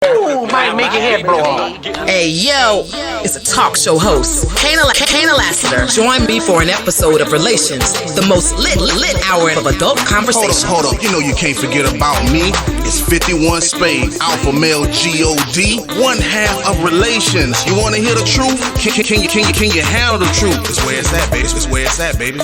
Ooh, might make your head blow off. Hey, yo, it's a talk show host, Kaynah Lassiter. Join me for an episode of Relations, the most lit hour of adult conversation. Hold up. You know you can't forget about me. It's 51 Spade, Alpha Male G-O-D, one half of Relations. You want to hear the truth? Can you handle the truth? It's where it's at, baby. It's where it's at, baby.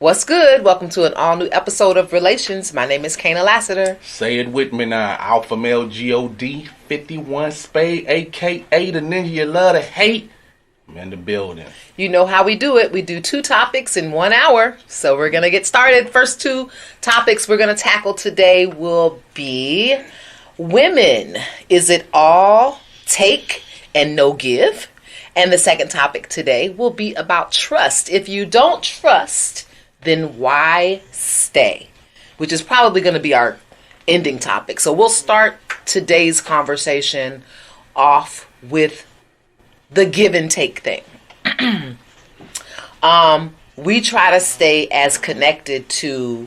What's good? Welcome to an all-new episode of Relations. My name is Kaynah Lassiter. Say it with me now. Alpha Male G-O-D, 51 Spade, a.k.a. the ninja you love to hate. I'm in the building. You know how we do it. We do 2 topics in 1 hour. So we're going to get started. First 2 topics we're going to tackle today will be women. Is it all take and no give? And the second topic today will be about trust. If you don't trust, then why stay? Which is probably going to be our ending topic. So we'll start today's conversation off with the give and take thing. We try to stay as connected to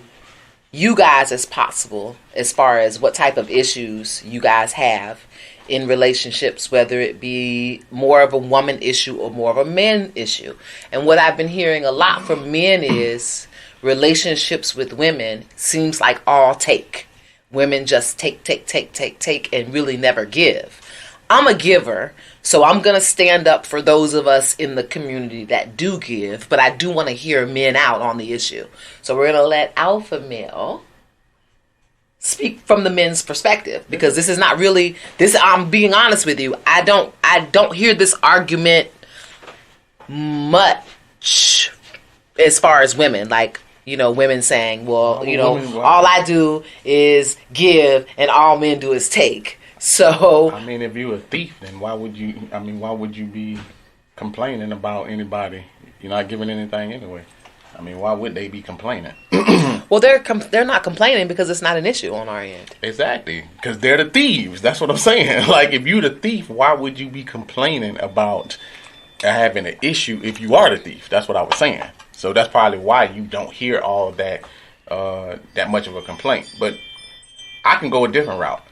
you guys as possible as far as what type of issues you guys have in relationships, whether it be more of a woman issue or more of a man issue. And what I've been hearing a lot from men is relationships with women seems like all take. Women just take, and really never give. I'm a giver, so I'm going to stand up for those of us in the community that do give, but I do want to hear men out on the issue. So we're going to let Alpha Male speak from the men's perspective, because this is not really this. I'm being honest with you. I don't hear this argument much as far as women, like, you know, women saying, well, you know, all I do is give and all men do is take. So I mean, if you're a thief, then why would you be complaining about anybody? You're not giving anything anyway. I mean, why would they be complaining? Well, they're not complaining because it's not an issue on our end. Exactly, because they're the thieves. That's what I'm saying. Like, if you're the thief, why would you be complaining about having an issue if you are the thief? That's what I was saying. So that's probably why you don't hear all that much of a complaint. But I can go a different route.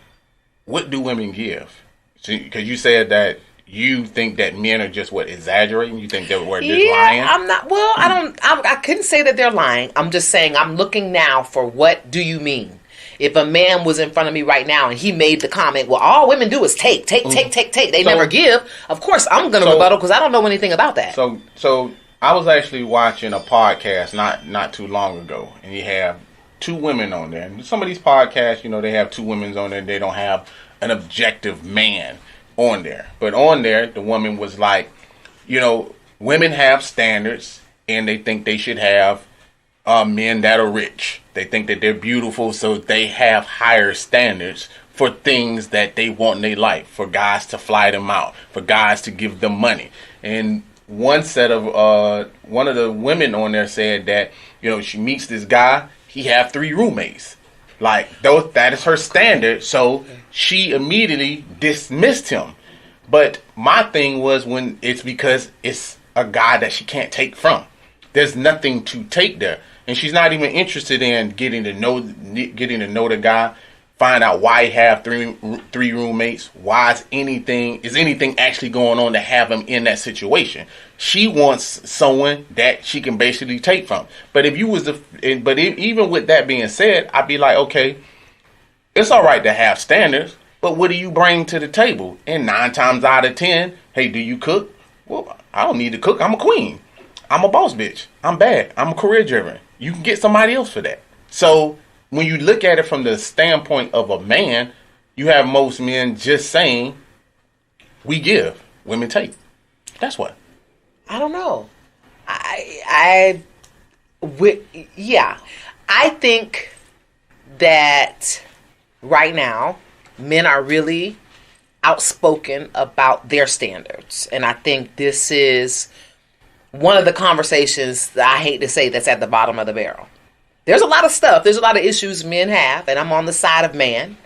What do women give? Because you said that you think that men are just exaggerating. You think that we're just lying. I'm not. Well, I couldn't say that they're lying. I'm just saying I'm looking now for what do you mean. If a man was in front of me right now and he made the comment, well, all women do is take. They never give. Of course, I'm going to rebuttal because I don't know anything about that. So I was actually watching a podcast not too long ago, and you have 2 women on there. And some of these podcasts, you know, they have 2 women on there. They don't have an objective man on there. But on there, the woman was like, you know, women have standards, and they think they should have men that are rich. They think that they're beautiful, so they have higher standards for things that they want in their life, for guys to fly them out, for guys to give them money. And one of the women on there said that, you know, she meets this guy, he have 3 roommates. Like, that is her standard, so she immediately dismissed him. But my thing was, when it's because it's a guy that she can't take from. There's nothing to take there. And she's not even interested in getting to know the guy, find out why he have three roommates, why is anything actually going on to have him in that situation. She wants someone that she can basically take from. But even with that being said, I'd be like, okay, it's all right to have standards, but what do you bring to the table? And 9 times out of 10, hey, do you cook? Well, I don't need to cook. I'm a queen. I'm a boss bitch. I'm bad. I'm career driven. You can get somebody else for that. So when you look at it from the standpoint of a man, you have most men just saying, we give, women take. That's what. I don't know. I think that right now, men are really outspoken about their standards. And I think this is one of the conversations that I hate to say that's at the bottom of the barrel. There's a lot of stuff. There's a lot of issues men have, and I'm on the side of man.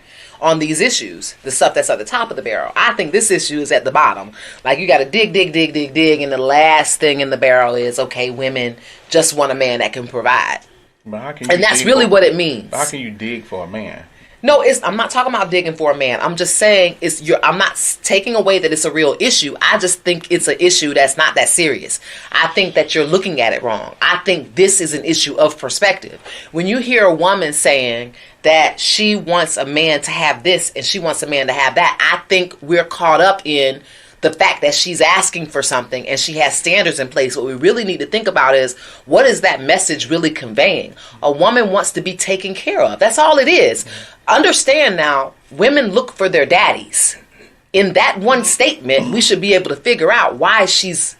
on these issues, the stuff that's at the top of the barrel. I think this issue is at the bottom. Like, you got to dig, and the last thing in the barrel is, okay, women just want a man that can provide. But how can you and that's really what it means. How can you dig for a man? No, I'm not talking about digging for a man. I'm just saying I'm not taking away that it's a real issue. I just think it's an issue that's not that serious. I think that you're looking at it wrong. I think this is an issue of perspective. When you hear a woman saying that she wants a man to have this and she wants a man to have that, I think we're caught up in the fact that she's asking for something and she has standards in place. What we really need to think about is, what is that message really conveying? A woman wants to be taken care of. That's all it is. Understand now, women look for their daddies. In that one statement, we should be able to figure out why she's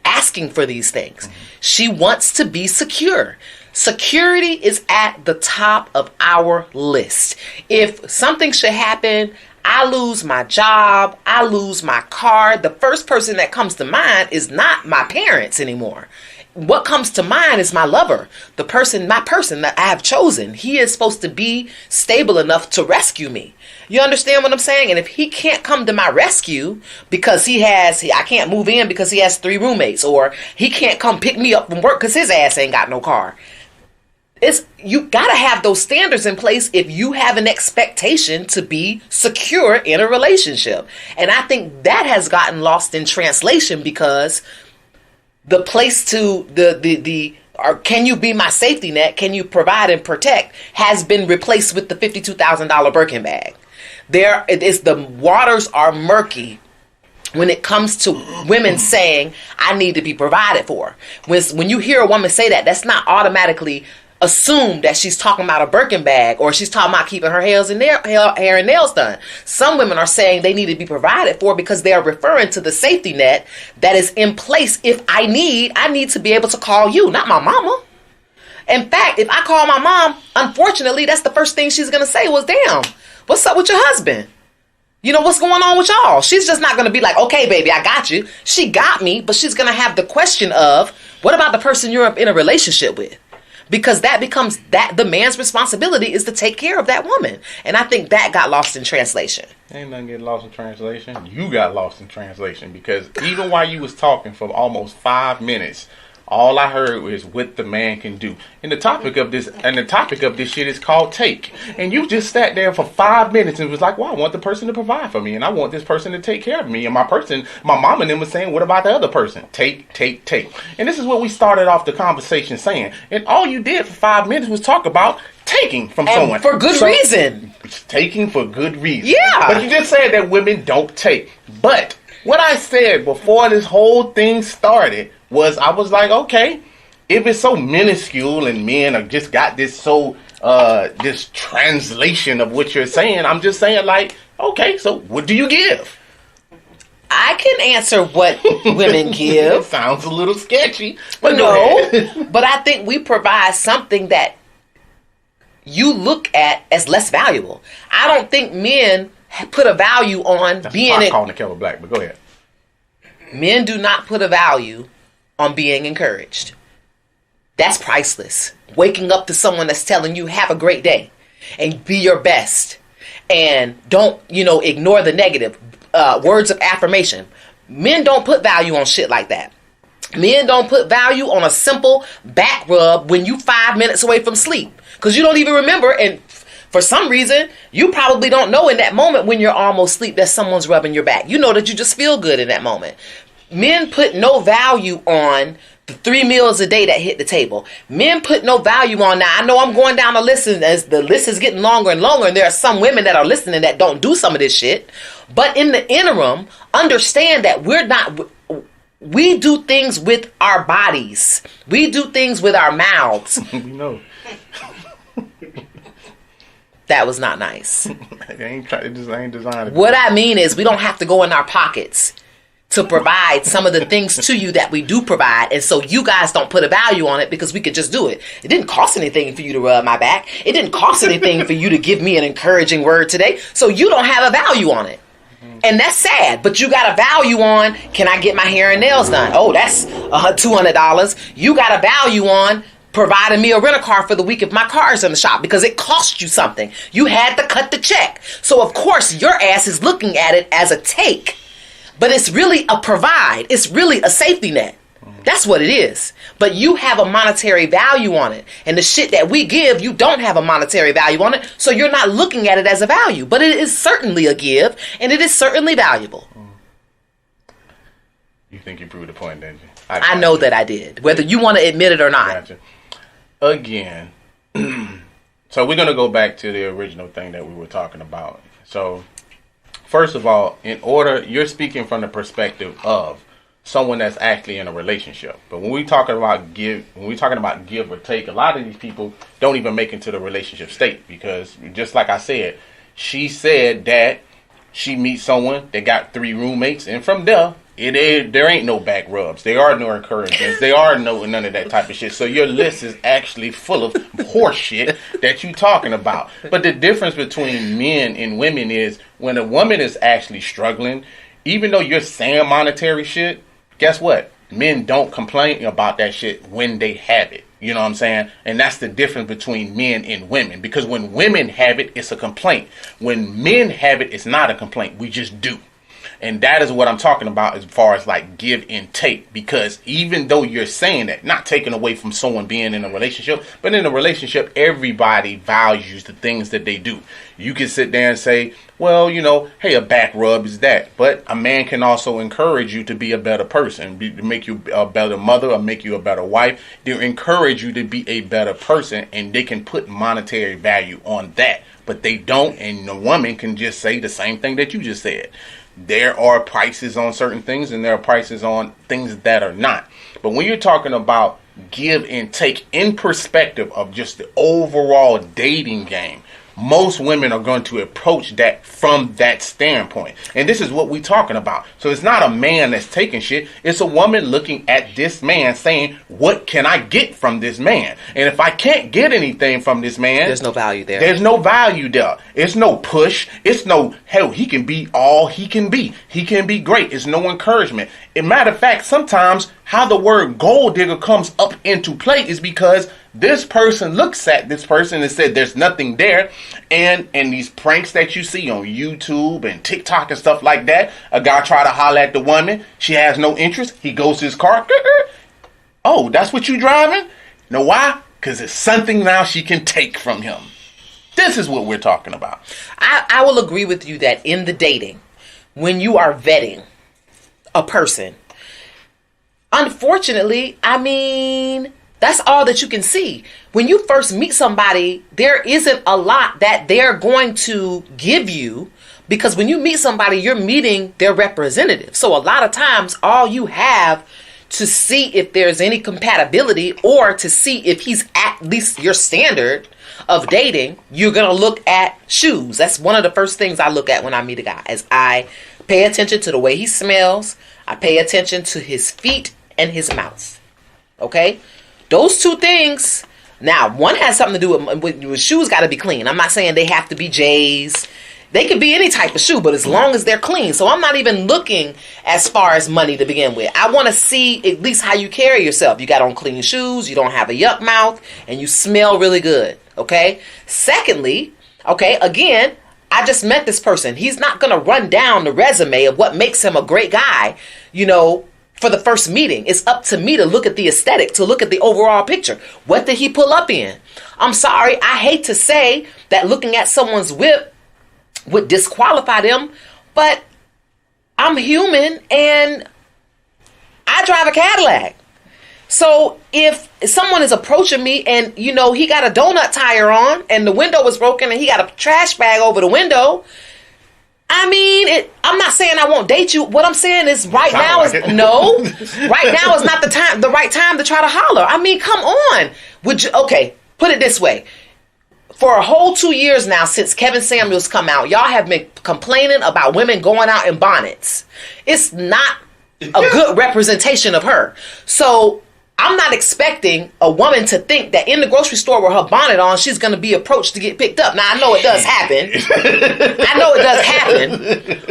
asking for these things. She wants to be secure. Security is at the top of our list. If something should happen, I lose my job, I lose my car, the first person that comes to mind is not my parents anymore. What comes to mind is my lover, my person that I have chosen. He is supposed to be stable enough to rescue me. You understand what I'm saying? And if he can't come to my rescue because I can't move in because he has 3 roommates, or he can't come pick me up from work because his ass ain't got no car. You gotta have those standards in place if you have an expectation to be secure in a relationship. And I think that has gotten lost in translation, because the place to or can you be my safety net, can you provide and protect, has been replaced with the $52,000 Birkin bag. The waters are murky when it comes to women saying, I need to be provided for. When you hear a woman say that, that's not automatically assume that she's talking about a Birkin bag, or she's talking about keeping her hair and nails done. Some women are saying they need to be provided for because they are referring to the safety net that is in place. If I need to be able to call you, not my mama. In fact, if I call my mom, unfortunately, that's the first thing she's going to say was, damn, what's up with your husband? You know, what's going on with y'all? She's just not going to be like, okay, baby, I got you. She got me, but she's going to have the question of, what about the person you're in a relationship with? Because that becomes the man's responsibility is to take care of that woman. And I think that got lost in translation. Ain't nothing get lost in translation. You got lost in translation, because even while you was talking for almost 5 minutes, all I heard was what the man can do. And the topic of this shit is called take. And you just sat there for 5 minutes and was like, well, I want the person to provide for me, and I want this person to take care of me. And my mom and them was saying, what about the other person? Take. And this is what we started off the conversation saying. And all you did for 5 minutes was talk about taking from someone. For good reason. Taking for good reason. Yeah. But you just said that women don't take. But what I said before this whole thing started was, I was like, okay, if it's so minuscule and men are just got this this translation of what you're saying, I'm just saying, like, okay, so what do you give? I can answer what women give. Sounds a little sketchy, but no. But I think we provide something that you look at as less valuable. I don't think men put a value on being calling the kettle black, but go ahead. Men do not put a value on being encouraged. That's priceless. Waking up to someone that's telling you, have a great day and be your best, and don't, ignore the negative words of affirmation. Men don't put value on shit like that. Men don't put value on a simple back rub when you 5 minutes away from sleep, because you don't even remember, and for some reason, you probably don't know in that moment when you're almost asleep that someone's rubbing your back. You know that you just feel good in that moment. Men put no value on the 3 meals a day that hit the table. Men put no value on, now I know I'm going down the list, and as the list is getting longer and longer, and there are some women that are listening that don't do some of this shit. But in the interim, understand that we do things with our bodies. We do things with our mouths. We know. That was not nice. It ain't designed. What I mean is, we don't have to go in our pockets to provide some of the things to you that we do provide. And so you guys don't put a value on it because we could just do it. It didn't cost anything for you to rub my back. It didn't cost anything for you to give me an encouraging word today. So you don't have a value on it. And that's sad. But you got a value on, can I get my hair and nails done? Oh, that's $200. You got a value on providing me a rent-a-car for the week if my car is in the shop because it cost you something. You had to cut the check. So, of course, your ass is looking at it as a take. But it's really a provide. It's really a safety net. That's what it is. But you have a monetary value on it. And the shit that we give, you don't have a monetary value on it. So you're not looking at it as a value. But it is certainly a give. And it is certainly valuable. You think you proved the point, didn't you? I know that I did. Whether you want to admit it or not. Gotcha. Again. So we're going to go back to the original thing that we were talking about. So, first of all, you're speaking from the perspective of someone that's actually in a relationship. But when we're talking about give or take, a lot of these people don't even make it to the relationship state because, just like I said, she said that she meets someone that got 3 roommates, and from there, there ain't no back rubs. There are no encouragements. There are none of that type of shit. So your list is actually full of horse shit that you talking about. But the difference between men and women is when a woman is actually struggling, even though you're saying monetary shit, guess what? Men don't complain about that shit when they have it. You know what I'm saying? And that's the difference between men and women. Because when women have it, it's a complaint. When men have it, it's not a complaint. We just do. And that is what I'm talking about as far as like give and take. Because even though you're saying that, not taking away from someone being in a relationship, but in a relationship, everybody values the things that they do. You can sit there and say, well, hey, a back rub is that. But a man can also encourage you to be a better person, to make you a better mother or make you a better wife. They encourage you to be a better person, and they can put monetary value on that. But they don't, and the woman can just say the same thing that you just said. There are prices on certain things and there are prices on things that are not. But when you're talking about give and take in perspective of just the overall dating game, most women are going to approach that from that standpoint. And this is what we're talking about. So it's not a man that's taking shit. It's a woman looking at this man saying, what can I get from this man? And if I can't get anything from this man, there's no value there. There's no value there. It's no push. It's no, hell, he can be all he can be. He can be great. It's no encouragement. As a matter of fact, sometimes how the word gold digger comes up into play is because this person looks at this person and said there's nothing there. And these pranks that you see on YouTube and TikTok and stuff like that, a guy try to holler at the woman. She has no interest. He goes to his car. Oh, that's what you driving? Know why? Because it's something now she can take from him. This is what we're talking about. I will agree with you that in the dating, when you are vetting a person, unfortunately, that's all that you can see. When you first meet somebody, there isn't a lot that they're going to give you because when you meet somebody, you're meeting their representative. So a lot of times, all you have to see if there's any compatibility or to see if he's at least your standard of dating, you're going to look at shoes. That's one of the first things I look at when I meet a guy, is I pay attention to the way he smells. I pay attention to his feet and his mouth. Okay? Those 2 things. Now, one has something to do with shoes got to be clean. I'm not saying they have to be J's. They could be any type of shoe, but as long as they're clean. So I'm not even looking as far as money to begin with. I want to see at least how you carry yourself. You got on clean shoes, you don't have a yuck mouth, and you smell really good. Okay? Secondly, again, I just met this person. He's not going to run down the resume of what makes him a great guy, for the first meeting. It's up to me to look at the aesthetic, to look at the overall picture. What did he pull up in? I'm sorry, I hate to say that looking at someone's whip would disqualify them, but I'm human and I drive a Cadillac. So if someone is approaching me and, he got a donut tire on and the window was broken and he got a trash bag over the window, I'm not saying I won't date you. What I'm saying is right now is not the right time to try to holler. Come on. Put it this way. For a whole 2 years now since Kevin Samuels come out, y'all have been complaining about women going out in bonnets. It's not a good representation of her. So I'm not expecting a woman to think that in the grocery store with her bonnet on, she's going to be approached to get picked up. Now, I know it does happen.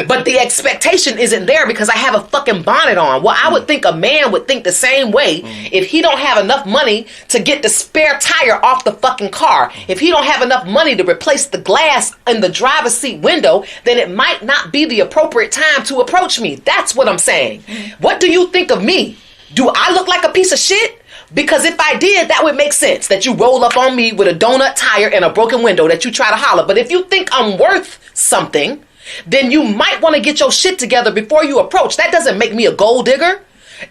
But the expectation isn't there because I have a fucking bonnet on. Well, I would think a man would think the same way if he don't have enough money to get the spare tire off the fucking car. If he don't have enough money to replace the glass in the driver's seat window, then it might not be the appropriate time to approach me. That's what I'm saying. What do you think of me? Do I look like a piece of shit? Because if I did, that would make sense. That you roll up on me with a donut tire and a broken window that you try to holler. But if you think I'm worth something, then you might want to get your shit together before you approach. That doesn't make me a gold digger.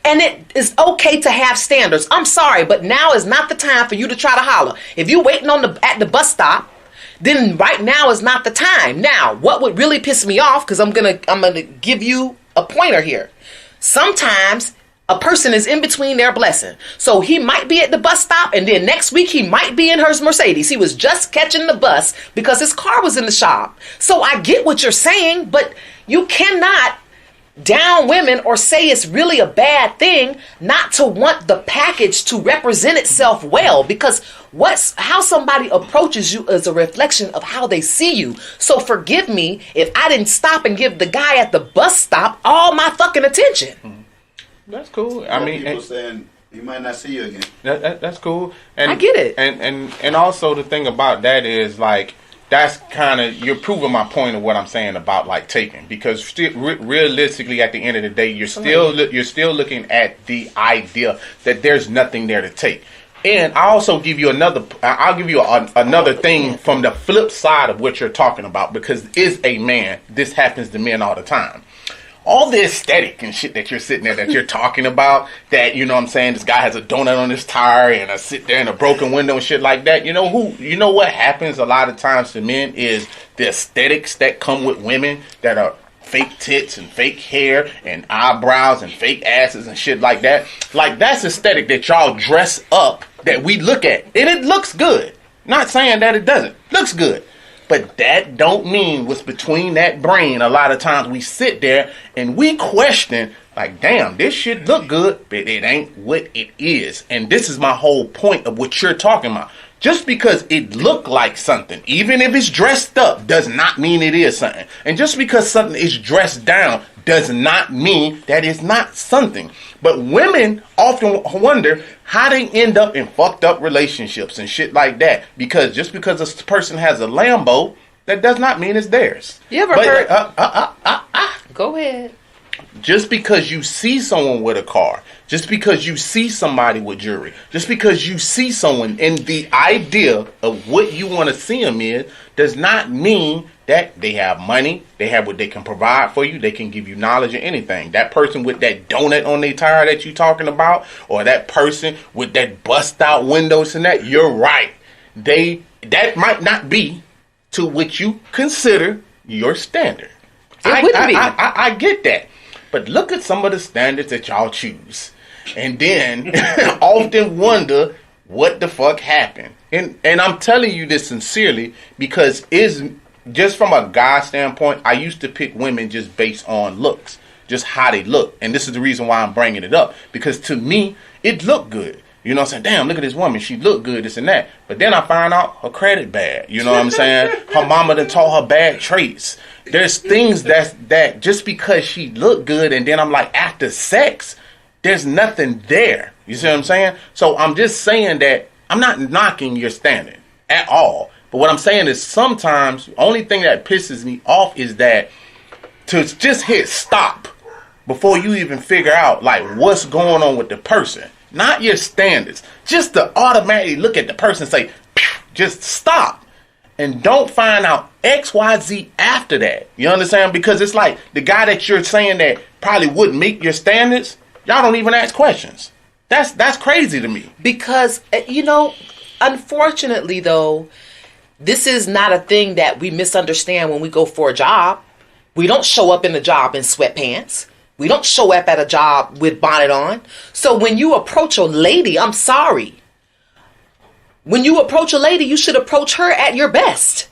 And it is okay to have standards. I'm sorry, but now is not the time for you to try to holler. If you're waiting at the bus stop, then right now is not the time. Now, what would really piss me off, because I'm gonna give you a pointer here. Sometimes a person is in between their blessing. So he might be at the bus stop and then next week he might be in her Mercedes. He was just catching the bus because his car was in the shop. So I get what you're saying, but you cannot down women or say it's really a bad thing not to want the package to represent itself well, because how somebody approaches you is a reflection of how they see you. So forgive me if I didn't stop and give the guy at the bus stop all my fucking attention. That's cool. I mean, people saying he might not see you again. That's cool. And I get it. And also the thing about that is like that's kind of you're proving my point of what I'm saying about like taking, because realistically at the end of the day you're still looking at the idea that there's nothing there to take. And I also give you another thing from the flip side of what you're talking about, because as a man, this happens to men all the time. All the aesthetic and shit that you're sitting there that you're talking about, that, you know what I'm saying, this guy has a donut on his tire and a sit there in a broken window and shit like that. You know what happens a lot of times to men is the aesthetics that come with women that are fake tits and fake hair and eyebrows and fake asses and shit like that. Like, that's aesthetic that y'all dress up that we look at. And it looks good. Not saying that it doesn't. Looks good. But that don't mean what's between that brain. A lot of times we sit there and we question, like, damn, this shit look good, but it ain't what it is. And this is my whole point of what you're talking about. Just because it look like something, even if it's dressed up, does not mean it is something. And just because something is dressed down does not mean that it's not something. But women often wonder how they end up in fucked up relationships and shit like that. Because just because a person has a Lambo, that does not mean it's theirs. You ever heard? Go ahead. Just because you see someone with a car, just because you see somebody with jewelry, just because you see someone in the idea of what you want to see them in, does not mean that they have money, they have what they can provide for you, they can give you knowledge or anything. That person with that donut on their tire that you're talking about, or that person with that bust out windows and that, you're right. That might not be to what you consider your standard. It wouldn't be. I get that. But look at some of the standards that y'all choose. And then often wonder what the fuck happened. And I'm telling you this sincerely, because just from a guy standpoint, I used to pick women just based on looks, just how they look. And this is the reason why I'm bringing it up. Because to me, it looked good. You know what I'm saying? Damn, look at this woman. She look good, this and that. But then I find out her credit bad. You know what I'm saying? Her mama done taught her bad traits. There's things that just because she look good, and then I'm like, after sex, there's nothing there. You see what I'm saying? So I'm just saying that I'm not knocking your standard at all. But what I'm saying is sometimes the only thing that pisses me off is that to just hit stop before you even figure out like what's going on with the person. Not your standards. Just to automatically look at the person and say, just stop. And don't find out X, Y, Z after that. You understand? Because it's like the guy that you're saying that probably wouldn't meet your standards, y'all don't even ask questions. That's crazy to me. Because, unfortunately, though, this is not a thing that we misunderstand when we go for a job. We don't show up in the job in sweatpants. We don't show up at a job with bonnet on. So when you approach a lady, I'm sorry. When you approach a lady, you should approach her at your best.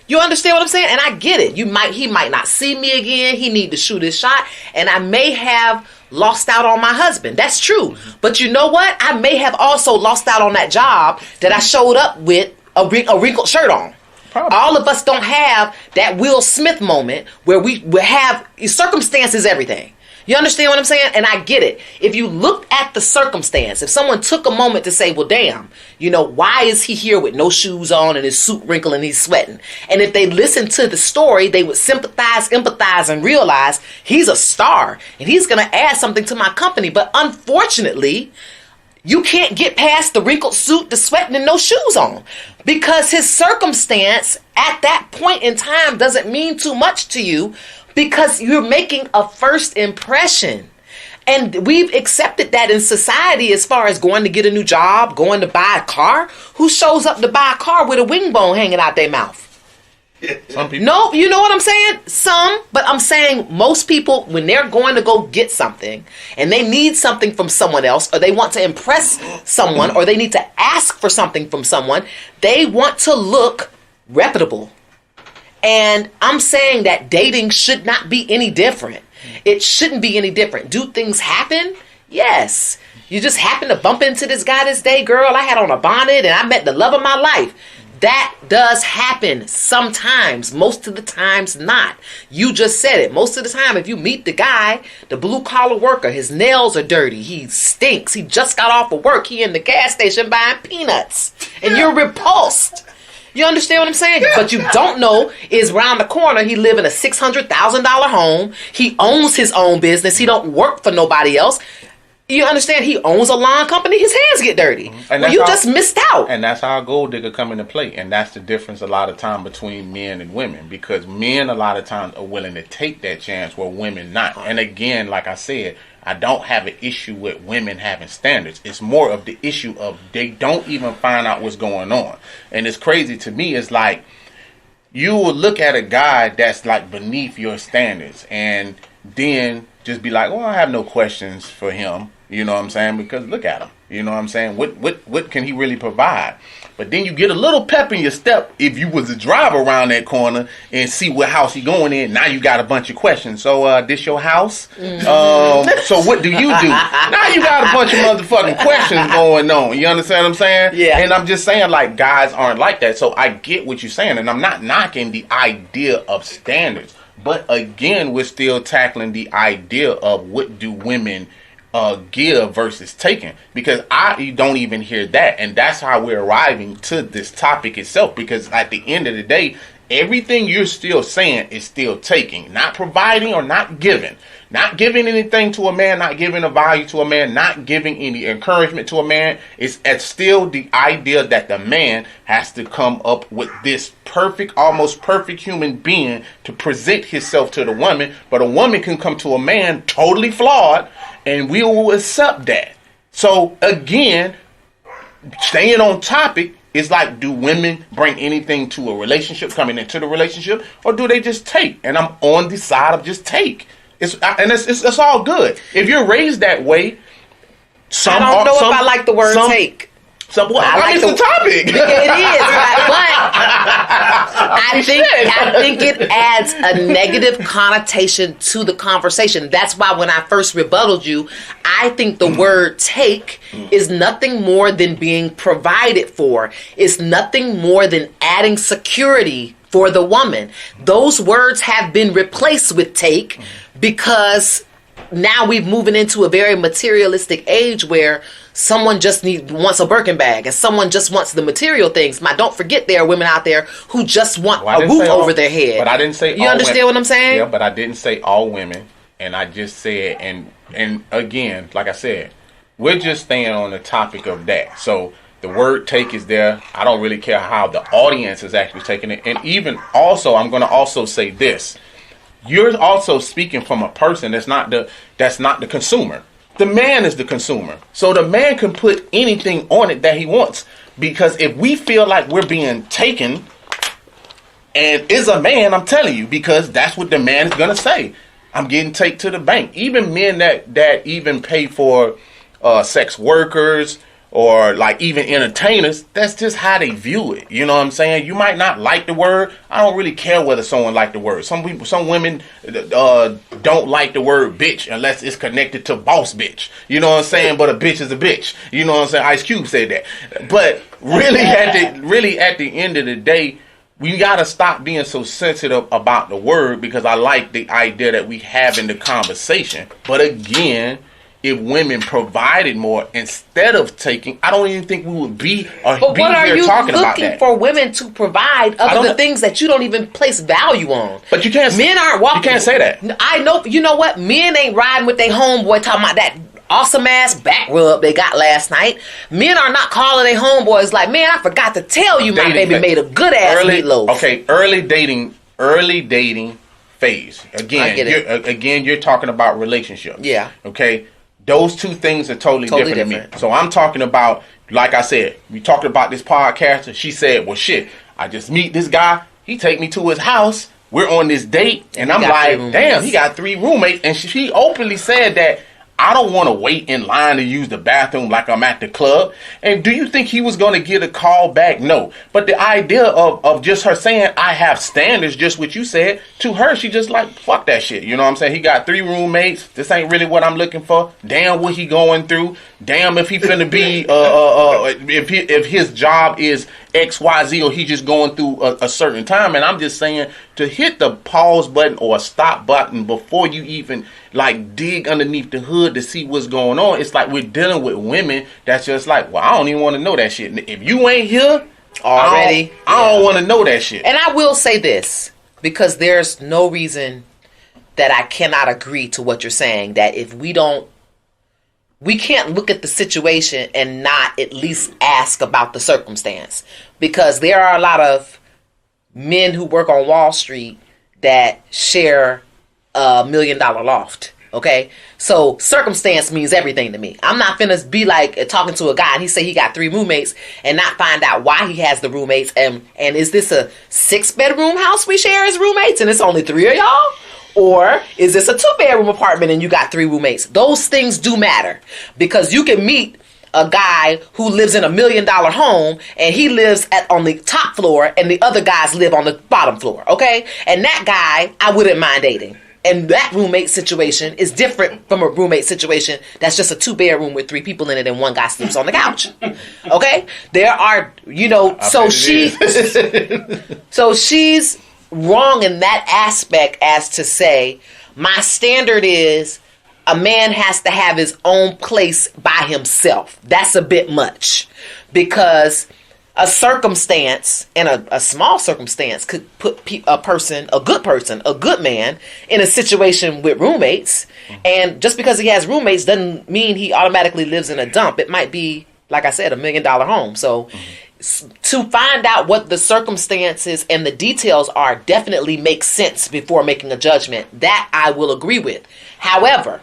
You understand what I'm saying? And I get it. He might not see me again. He need to shoot his shot. And I may have lost out on my husband. That's true. But you know what? I may have also lost out on that job that I showed up with a wrinkled shirt on. Probably. All of us don't have that Will Smith moment where we have circumstances, everything. You understand what I'm saying? And I get it. If you look at the circumstance, if someone took a moment to say, well, damn, why is he here with no shoes on and his suit wrinkled and he's sweating? And if they listen to the story, they would sympathize, empathize, and realize he's a star and he's going to add something to my company. But unfortunately, you can't get past the wrinkled suit, the sweating, and no shoes on. Because his circumstance at that point in time doesn't mean too much to you because you're making a first impression. And we've accepted that in society as far as going to get a new job, going to buy a car. Who shows up to buy a car with a wing bone hanging out their mouth? Some people. No, you know what I'm saying? Some, but I'm saying most people, when they're going to go get something and they need something from someone else, or they want to impress someone, or they need to ask for something from someone, they want to look reputable. And I'm saying that dating should not be any different. It shouldn't be any different. Do things happen? Yes. You just happen to bump into this guy this day, girl. I had on a bonnet and I met the love of my life. That does happen sometimes. Most of the times not. You just said it. Most of the time, if you meet the guy, the blue collar worker, his nails are dirty. He stinks. He just got off of work. He in the gas station buying peanuts. And you're repulsed. You understand what I'm saying? But you don't know is around the corner he live in a $600,000 home. He owns his own business. He don't work for nobody else. You understand? He owns a lawn company. His hands get dirty. And well, you just missed out. And that's how a gold digger come into play. And that's the difference a lot of time between men and women. Because men a lot of times are willing to take that chance where women not. And again, like I said, I don't have an issue with women having standards. It's more of the issue of they don't even find out what's going on. And it's crazy to me. It's like you will look at a guy that's like beneath your standards and then just be like, well, I have no questions for him. You know what I'm saying? Because look at him. You know what I'm saying? What can he really provide? But then you get a little pep in your step if you was to drive around that corner and see what house he going in. Now you got a bunch of questions. So this your house? So what do you do? Now you got a bunch of motherfucking questions going on. You understand what I'm saying? Yeah. And I'm just saying, like, guys aren't like that. So I get what you're saying. And I'm not knocking the idea of standards. But again, we're still tackling the idea of what do women give versus taking, because I don't even hear that. And that's how we're arriving to this topic itself, because at the end of the day, everything you're still saying is still taking, not providing or not giving. Not giving anything to a man, not giving a value to a man, not giving any encouragement to a man. It's still the idea that the man has to come up with this perfect, almost perfect human being to present himself to the woman. But a woman can come to a man totally flawed, and we will accept that. So again, staying on topic, it's like, do women bring anything to a relationship, coming into the relationship, or do they just take? And I'm on the side of just take. It's all good. If you're raised that way, I don't know if I like the word take. I like the topic. It is, but I think it adds a negative connotation to the conversation. That's why when I first rebutted you, I think the word take is nothing more than being provided for. It's nothing more than adding security for the woman. Those words have been replaced with take because now we're moving into a very materialistic age where someone just wants a Birkin bag and someone just wants the material things. Don't forget there are women out there who just want a roof over their head. But I didn't say you understand what I'm saying? Yeah, but I didn't say all women. And I just said, and again, like I said, we're just staying on the topic of that. So the word take is there. I don't really care how the audience is actually taking it. And even also, I'm going to also say this. You're also speaking from a person that's not the consumer. The man is the consumer. So the man can put anything on it that he wants. Because if we feel like we're being taken, and is a man, I'm telling you, because that's what the man is going to say. I'm getting taken to the bank. Even men that even pay for sex workers, or like even entertainers, that's just how they view it. You know what I'm saying? You might not like the word. I don't really care whether someone like the word. Some women don't like the word bitch unless it's connected to boss bitch. You know what I'm saying? But a bitch is a bitch. You know what I'm saying? Ice Cube said that. But really at the end of the day, we gotta stop being so sensitive about the word, because I like the idea that we have in the conversation. But again, if women provided more instead of taking, I don't even think we would be here talking about that. But what are you looking for women to provide other than things that you don't even place value on? But you can't. Men aren't walking. You can't say that. I know. You know what? Men ain't riding with their homeboy talking about that awesome ass back rub they got last night. Men are not calling their homeboys like, man, I forgot to tell you my baby made a good ass meatloaf. Okay, early dating phase. Again, you're talking about relationships. Yeah. Okay. Those two things are totally different to me. So I'm talking about, like I said, we talked about this podcaster. She said, well, shit, I just meet this guy. He take me to his house. We're on this date. And I'm like, damn, he got 3 roommates. And she openly said that, I don't want to wait in line to use the bathroom like I'm at the club. And do you think he was going to get a call back? No. But the idea of just her saying, I have standards, just what you said, to her, she just like, fuck that shit. You know what I'm saying? He got 3 roommates. This ain't really what I'm looking for. Damn what he going through. Damn if he finna be, if his job is XYZ or he just going through a certain time. And I'm just saying, to hit the pause button or stop button before you even like dig underneath the hood to see what's going on, it's like we're dealing with women that's just like, well, I don't even want to know that shit. If you ain't here already, I don't want to know that shit. And I will say this, because there's no reason that I cannot agree to what you're saying, that if we can't look at the situation and not at least ask about the circumstance, because there are a lot of men who work on Wall Street that share $1 million loft. Okay, so circumstance means everything to me. I'm not finna be like talking to a guy and he say he got 3 roommates and not find out why he has the roommates, and is this a 6-bedroom house we share as roommates and it's only 3 of y'all? Or is this a 2-bedroom apartment and you got 3 roommates? Those things do matter, because you can meet a guy who lives in $1 million home and he lives on the top floor and the other guys live on the bottom floor. Okay, and that guy I wouldn't mind dating. And that roommate situation is different from a roommate situation that's just a 2-bedroom with 3 people in it and one guy sleeps on the couch. Okay? There are, so she's wrong in that aspect, as to say, my standard is a man has to have his own place by himself. That's a bit much, because a circumstance, and a small circumstance, could put a good man, in a situation with roommates. And just because he has roommates doesn't mean he automatically lives in a dump. It might be, like I said, $1 million home. So to find out what the circumstances and the details are definitely makes sense before making a judgment. That I will agree with. However,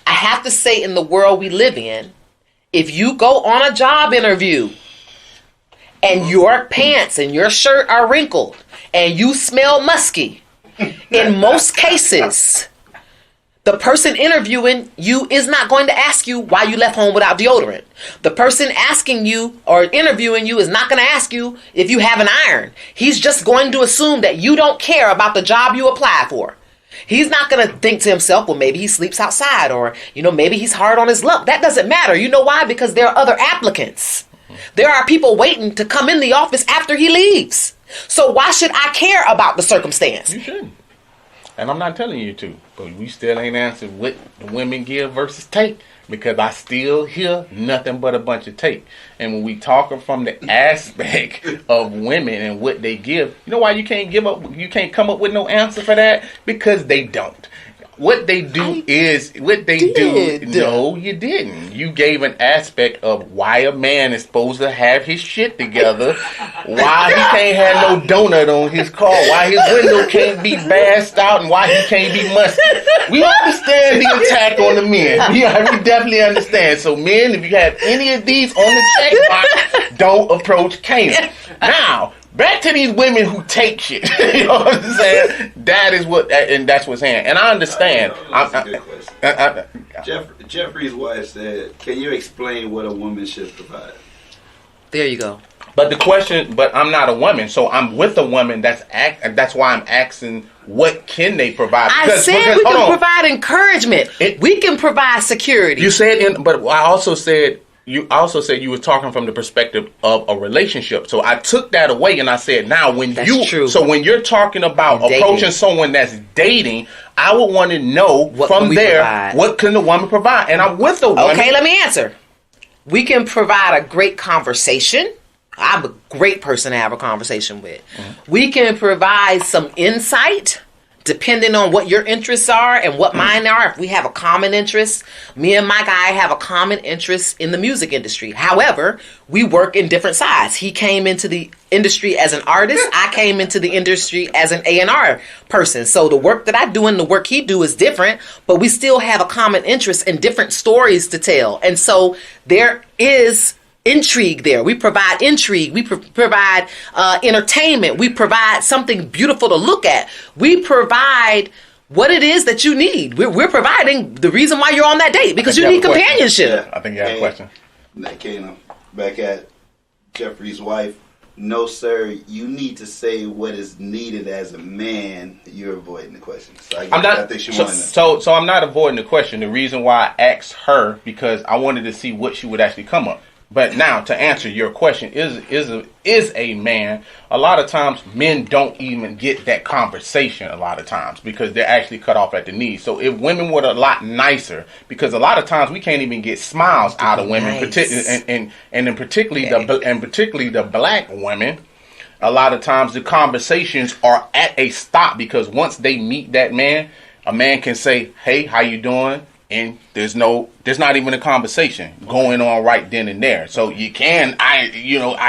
I have to say, in the world we live in, if you go on a job interview and your pants and your shirt are wrinkled and you smell musky, in most cases, the person interviewing you is not going to ask you why you left home without deodorant. The person asking you or interviewing you is not going to ask you if you have an iron. He's just going to assume that you don't care about the job you applied for. He's not going to think to himself, well, maybe he sleeps outside, or, maybe he's hard on his luck. That doesn't matter. You know why? Because there are other applicants. There are people waiting to come in the office after he leaves. So why should I care about the circumstance? You shouldn't. And I'm not telling you to, but we still ain't answered what the women give versus take, because I still hear nothing but a bunch of take. And when we talking from the aspect of women and what they give, you know why you can't come up with no answer for that? Because they don't. What they do no, you didn't. You gave an aspect of why a man is supposed to have his shit together, why he can't have no donut on his car, why his window can't be bashed out, and why he can't be musty. We understand the attack on the men. We definitely understand. So men, if you have any of these on the checkbox, don't approach Kaynah. Now, back to these women who take shit. You know what I'm saying? That is what, and that's what's saying. And I understand. That's a good question. Jeffrey's wife said, "Can you explain what a woman should provide?" There you go. But the question, but I'm not a woman, so I'm with a woman. That's why I'm asking, what can they provide? I said we can provide encouragement. We can provide security. You said, but I also said. You also said you were talking from the perspective of a relationship. So I took that away and I said, now when when you're talking about approaching someone that's dating, I would want to know from there, what can the woman provide? And I'm with the woman. Okay, let me answer. We can provide a great conversation. I'm a great person to have a conversation with. Mm-hmm. We can provide some insight. Depending on what your interests are and what mine are, if we have a common interest, me and my guy have a common interest in the music industry. However, we work in different sides. He came into the industry as an artist. I came into the industry as an A&R person. So the work that I do and the work he do is different, but we still have a common interest and different stories to tell. And so there is intrigue there. We provide intrigue. We provide entertainment. We provide something beautiful to look at. We provide what it is that you need. We're providing the reason why you're on that date, because you need companionship. I think you have a question. Kaynah, back at Jeffrey's wife. No, sir, you need to say what is needed as a man. You're avoiding the question. So I think she wanted to. So I'm not avoiding the question. The reason why I asked her, because I wanted to see what she would actually come up. But now, to answer your question, is a man, a lot of times men don't even get that conversation a lot of times because they're actually cut off at the knees. So if women were a lot nicer, because a lot of times we can't even get smiles out of women, particularly the black women, a lot of times the conversations are at a stop because once they meet that man, a man can say, "Hey, how you doing?" And there's not even a conversation going on right then and there. So I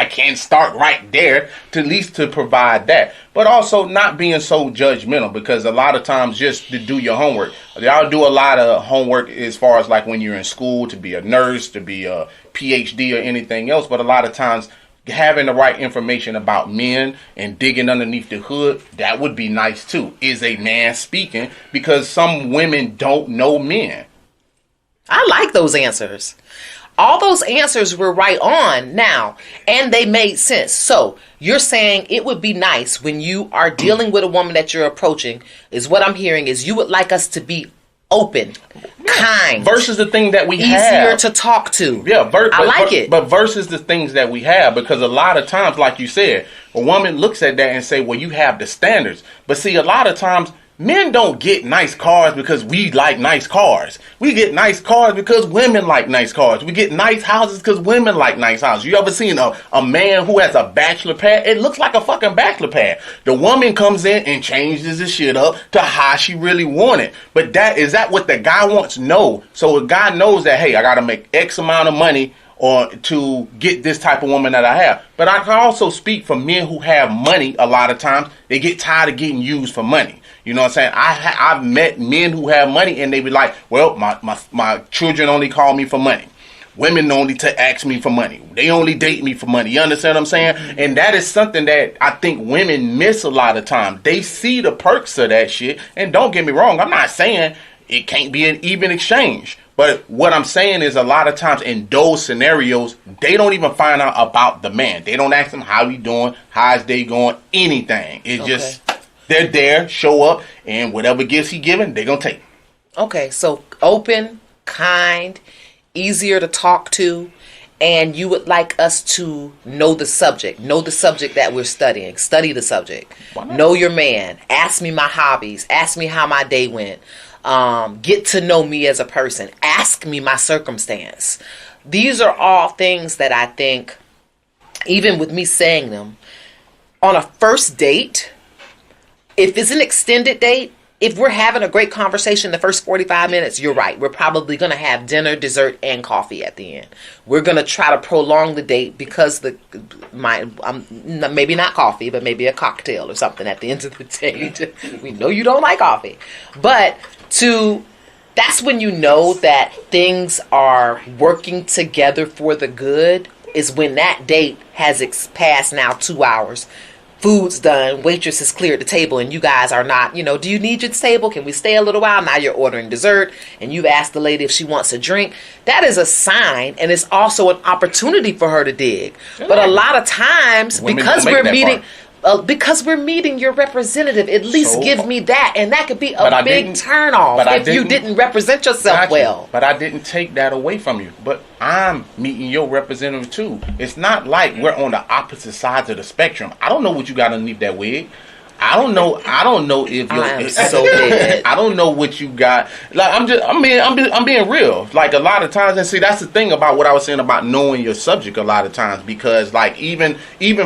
can start right there to at least to provide that. But also not being so judgmental, because a lot of times just to do your homework. Y'all do a lot of homework as far as like when you're in school to be a nurse, to be a PhD or anything else. But a lot of times having the right information about men and digging underneath the hood, that would be nice too. Is a man speaking, because some women don't know men. I like those answers. All those answers were right on now, and they made sense. So you're saying it would be nice when you are dealing with a woman that you're approaching, is what I'm hearing is you would like us to be open, kind. Versus the thing that we easier have. Easier to talk to. Yeah, I like it. But versus the things that we have, because a lot of times, like you said, a woman looks at that and say, well, you have the standards. But see, a lot of times, men don't get nice cars because we like nice cars. We get nice cars because women like nice cars. We get nice houses because women like nice houses. You ever seen a man who has a bachelor pad? It looks like a fucking bachelor pad. The woman comes in and changes the shit up to how she really want it. But is that what the guy wants? No. So a guy knows that, hey, I got to make X amount of money or to get this type of woman that I have. But I can also speak for men who have money. A lot of times they get tired of getting used for money. You know what I'm saying? I've met men who have money and they be like, well, my children only call me for money. Women only ask me for money. They only date me for money. You understand what I'm saying? And that is something that I think women miss a lot of time. They see the perks of that shit. And don't get me wrong, I'm not saying it can't be an even exchange. But what I'm saying is a lot of times in those scenarios, they don't even find out about the man. They don't ask him how he doing, how's day going, anything. It's just... They're there, show up, and whatever gifts he given, they're going to take. Okay, so open, kind, easier to talk to, and you would like us to know the subject that we're studying. Study the subject. Know your man. Ask me my hobbies. Ask me how my day went. Get to know me as a person. Ask me my circumstance. These are all things that I think, even with me saying them, on a first date, if it's an extended date, if we're having a great conversation the first 45 minutes, you're right. We're probably going to have dinner, dessert, and coffee at the end. We're going to try to prolong the date because maybe not coffee, but maybe a cocktail or something at the end of the date. We know you don't like coffee. But that's when you know that things are working together for the good is when that date has passed now 2 hours. Food's done, waitress has cleared the table, and you guys are not, do you need your table? Can we stay a little while? Now you're ordering dessert, and you've asked the lady if she wants a drink. That is a sign, and it's also an opportunity for her to dig. But a lot of times, because we're meeting your representative, at least give me that, and that could be a big turn off if you didn't represent yourself well. But I didn't take that away from you. But I'm meeting your representative too. It's not like we're on the opposite sides of the spectrum. I don't know what you got underneath that wig. I don't know if you're so dead. I don't know what you got. Like I'm being real. Like a lot of times, and see, that's the thing about what I was saying about knowing your subject a lot of times, because like even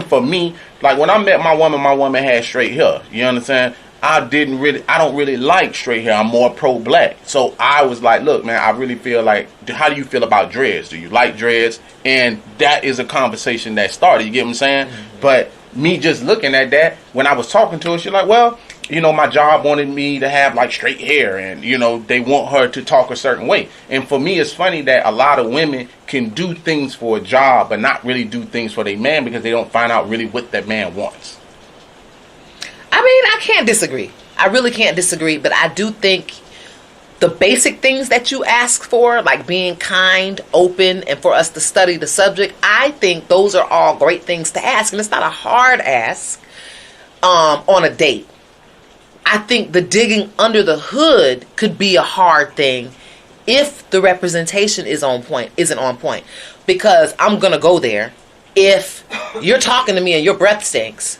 for me, like when I met my woman had straight hair. You understand? I don't really like straight hair. I'm more pro-black. So I was like, look, man, I really feel like, how do you feel about dreads? Do you like dreads? And that is a conversation that started. You get what I'm saying? Mm-hmm. But me just looking at that, when I was talking to her, she's like, well, my job wanted me to have like straight hair, and they want her to talk a certain way. And for me, it's funny that a lot of women can do things for a job but not really do things for their man, because they don't find out really what that man wants. I mean, I can't disagree. I really can't disagree, but I do think the basic things that you ask for, like being kind, open, and for us to study the subject, I think those are all great things to ask, and it's not a hard ask on a date. I think the digging under the hood could be a hard thing if the representation isn't on point. Because I'm going to go there. If you're talking to me and your breath stinks,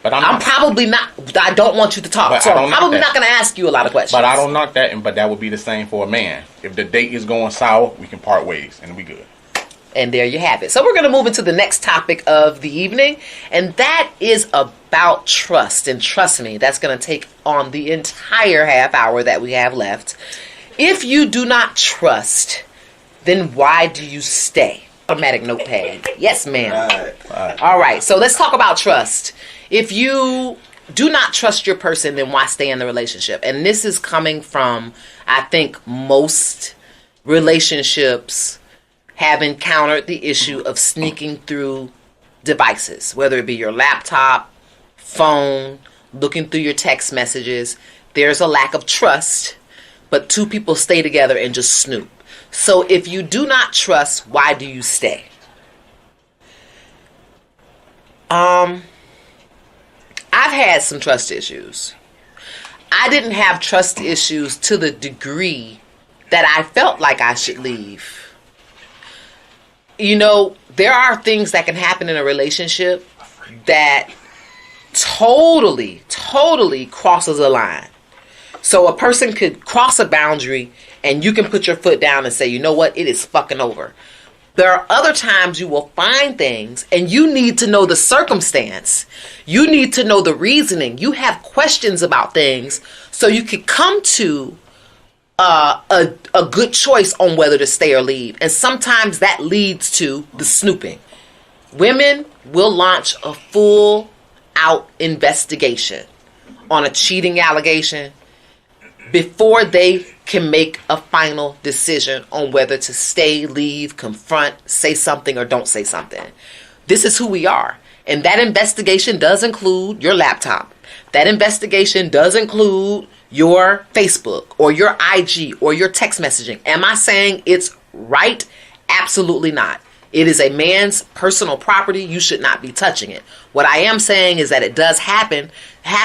but I'm probably not. I don't want you to talk, so I'm probably not going to ask you a lot of questions. But I don't knock that, but that would be the same for a man. If the date is going sour, we can part ways and we good. And there you have it. So we're going to move into the next topic of the evening, and that is about trust. And trust me, that's going to take on the entire half hour that we have left. If you do not trust, then why do you stay? Automatic notepad. Yes, ma'am. All right. So let's talk about trust. If you do not trust your person, then why stay in the relationship? And this is coming from, I think, most relationships have encountered the issue of sneaking through devices, whether it be your laptop, phone, looking through your text messages. There's a lack of trust, but two people stay together and just snoop. So if you do not trust, why do you stay? I've had some trust issues. I didn't have trust issues to the degree that I felt like I should leave. There are things that can happen in a relationship that totally crosses a line. So a person could cross a boundary and you can put your foot down and say, you know what, it is fucking over. There are other times you will find things and you need to know the circumstance. You need to know the reasoning. You have questions about things so you can come to a good choice on whether to stay or leave. And sometimes that leads to the snooping. Women will launch a full out investigation on a cheating allegation before they can make a final decision on whether to stay, leave, confront, say something, or don't say something. This is who we are. And that investigation does include your laptop. That investigation does include your Facebook or your IG or your text messaging. Am I saying it's right? Absolutely not. It is a man's personal property. You should not be touching it. What I am saying is that it does happen.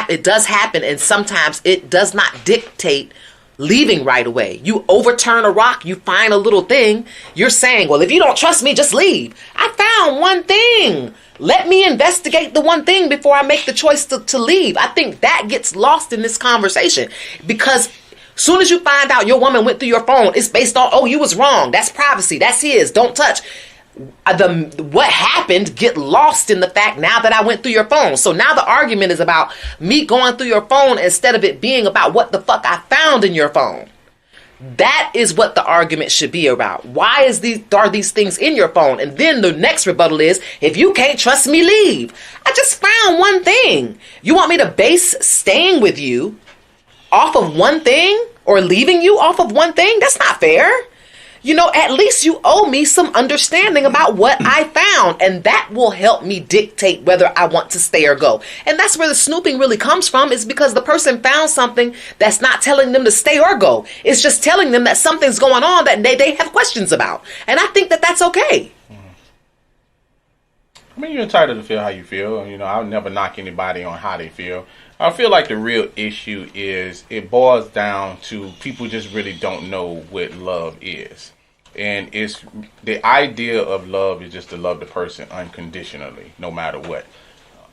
It does happen, and sometimes it does not dictate leaving right away. You overturn a rock, you find a little thing. You're saying, well, if you don't trust me, just leave. I found one thing. Let me investigate the one thing before I make the choice to leave. I think that gets lost in this conversation because soon as you find out your woman went through your phone, it's based on, oh, you was wrong. That's privacy. That's his. Don't touch. What happened get lost in the fact now that I went through your phone. So now the argument is about me going through your phone instead of it being about what the fuck I found in your phone. That is what the argument should be about. Why are these things in your phone? And then the next rebuttal is, if you can't trust me, leave. I just found one thing. You want me to base staying with you off of one thing or leaving you off of one thing? That's not fair. at least you owe me some understanding about what I found. And that will help me dictate whether I want to stay or go. And that's where the snooping really comes from, is because the person found something that's not telling them to stay or go. It's just telling them that something's going on that they have questions about. And I think that that's okay. I mean, you're entitled to feel how you feel. I'll never knock anybody on how they feel. I feel like the real issue is it boils down to people just really don't know what love is. And it's the idea of love is just to love the person unconditionally, no matter what.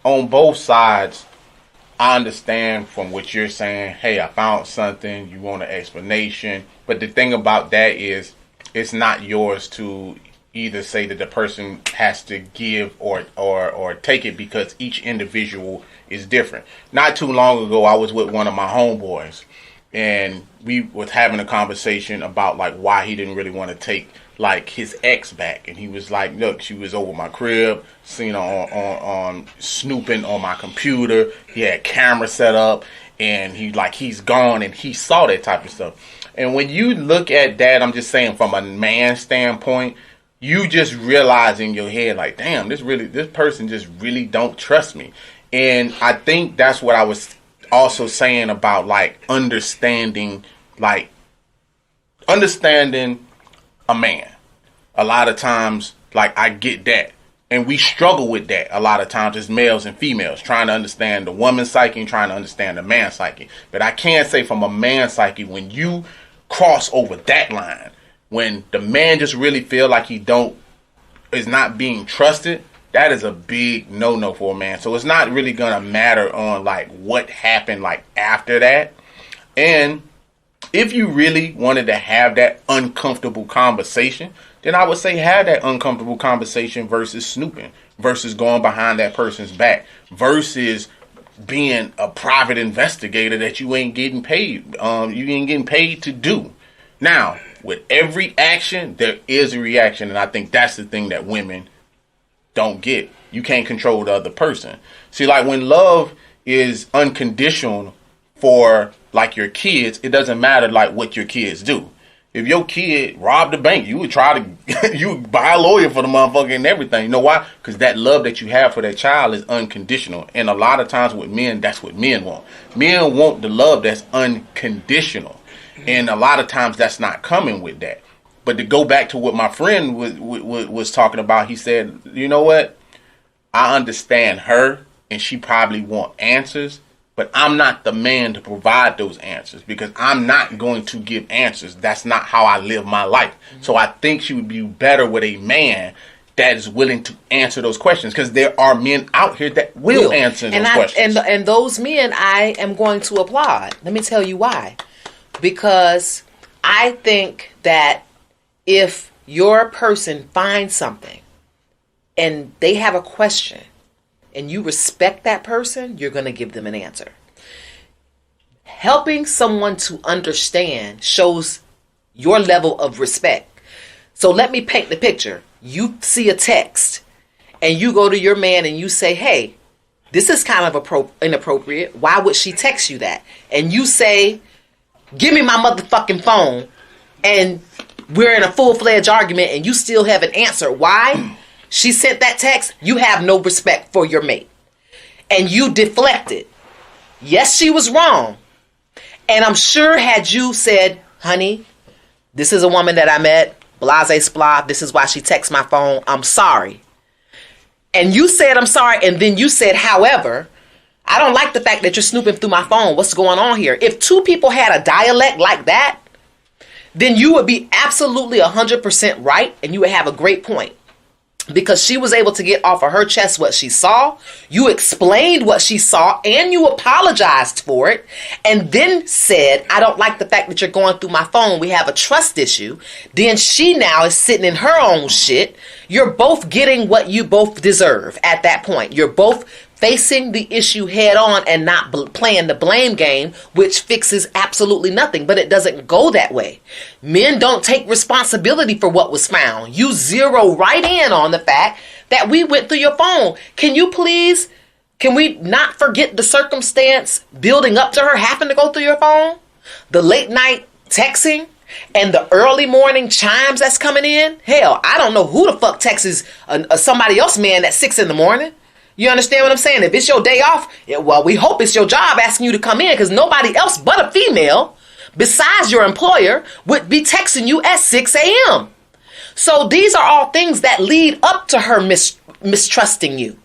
On both sides, I understand from what you're saying, hey, I found something, you want an explanation. But the thing about that is it's not yours to either say that the person has to give or take it, because each individual is different. Not too long ago, I was with one of my homeboys, and we was having a conversation about like why he didn't really want to take like his ex back. And he was like, look, she was over my crib, seen her on snooping on my computer. He had camera set up, and he's gone, and he saw that type of stuff. And when you look at that, I'm just saying from a man standpoint, you just realize in your head, like, damn, this person just really don't trust me. And I think that's what I was also saying about like understanding a man. A lot of times, like, I get that. And we struggle with that a lot of times as males and females, trying to understand the woman's psyche and trying to understand the man's psyche. But I can say from a man's psyche, when you cross over that line, when the man just really feel like is not being trusted, that is a big no-no for a man. So it's not really going to matter on like what happened like after that. And if you really wanted to have that uncomfortable conversation, then I would say have that uncomfortable conversation versus snooping, versus going behind that person's back, versus being a private investigator that you ain't getting paid. You ain't getting paid to do. Now, with every action, there is a reaction. And I think that's the thing that women don't get. You can't control the other person. See, like when love is unconditional for like your kids, it doesn't matter like what your kids do. If your kid robbed the bank, you would try to you would buy a lawyer for the motherfucker and everything. You know why? Because that love that you have for that child is unconditional. And a lot of times with men, that's what men want. Men want the love that's unconditional. And a lot of times that's not coming with that. But to go back to what my friend was talking about, he said, you know what? I understand her and she probably want answers, but I'm not the man to provide those answers because I'm not going to give answers. That's not how I live my life. So I think she would be better with a man that is willing to answer those questions, because there are men out here that will answer those questions. And those men I am going to applaud. Let me tell you why. Because I think that if your person finds something and they have a question and you respect that person, you're going to give them an answer. Helping someone to understand shows your level of respect. So let me paint the picture. You see a text and you go to your man and you say, hey, this is kind of inappropriate. Why would she text you that? And you say, give me my motherfucking phone, and we're in a full-fledged argument and you still haven't answered why she sent that text. You have no respect for your mate. And you deflected. Yes, she was wrong. And I'm sure had you said, honey, this is a woman that I met, blase splah, this is why she texts my phone, I'm sorry. And you said, I'm sorry, and then you said, however, I don't like the fact that you're snooping through my phone. What's going on here? If two people had a dialect like that, then you would be absolutely 100% right, and you would have a great point. Because she was able to get off of her chest what she saw. You explained what she saw, and you apologized for it, and then said, I don't like the fact that you're going through my phone. We have a trust issue. Then she now is sitting in her own shit. You're both getting what you both deserve at that point. You're both facing the issue head on and not playing the blame game, which fixes absolutely nothing. But it doesn't go that way. Men don't take responsibility for what was found. You zero right in on the fact that we went through your phone. Can we not forget the circumstance building up to her having to go through your phone? The late night texting, and the early morning chimes that's coming in, hell, I don't know who the fuck texts somebody else man at 6 a.m. You understand what I'm saying? If it's your day off, well, we hope it's your job asking you to come in, because nobody else but a female besides your employer would be texting you at 6 a.m. So these are all things that lead up to her mistrusting you.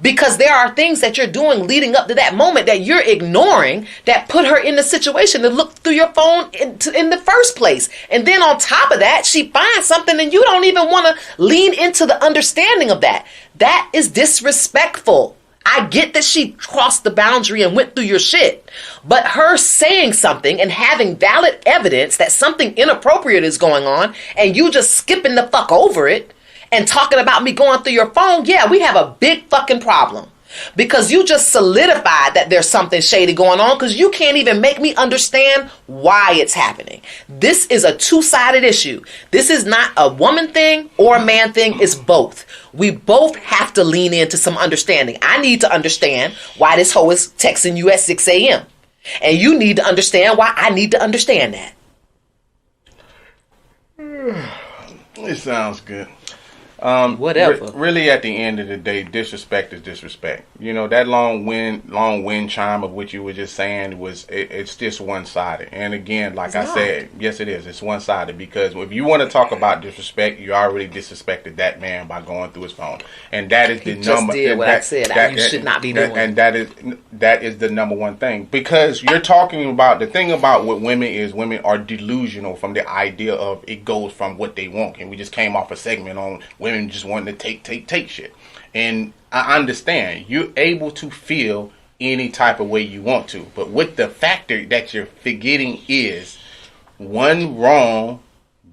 Because there are things that you're doing leading up to that moment that you're ignoring that put her in the situation to look through your phone in the first place. And then on top of that, she finds something and you don't even want to lean into the understanding of that. That is disrespectful. I get that she crossed the boundary and went through your shit. But her saying something and having valid evidence that something inappropriate is going on and you just skipping the fuck over it and talking about me going through your phone, yeah, we have a big fucking problem. Because you just solidified that there's something shady going on because you can't even make me understand why it's happening. This is a two-sided issue. This is not a woman thing or a man thing. It's both. We both have to lean into some understanding. I need to understand why this hoe is texting you at 6 a.m. And you need to understand why I need to understand that. It sounds good. Whatever. Really, at the end of the day, disrespect is disrespect. You know, that long wind chime of what you were just saying it's just one-sided. And again, like I said, yes, it is. It's one-sided because if you want to talk about disrespect, you already disrespected that man by going through his phone, and that is the number. Did what I said. You should not be doing. And that is the number one thing, because you're talking about the thing about what women is. Women are delusional from the idea of it goes from what they want, and we just came off a segment on women just wanting to take shit. And I understand you're able to feel any type of way you want to, but what the factor that you're forgetting is one wrong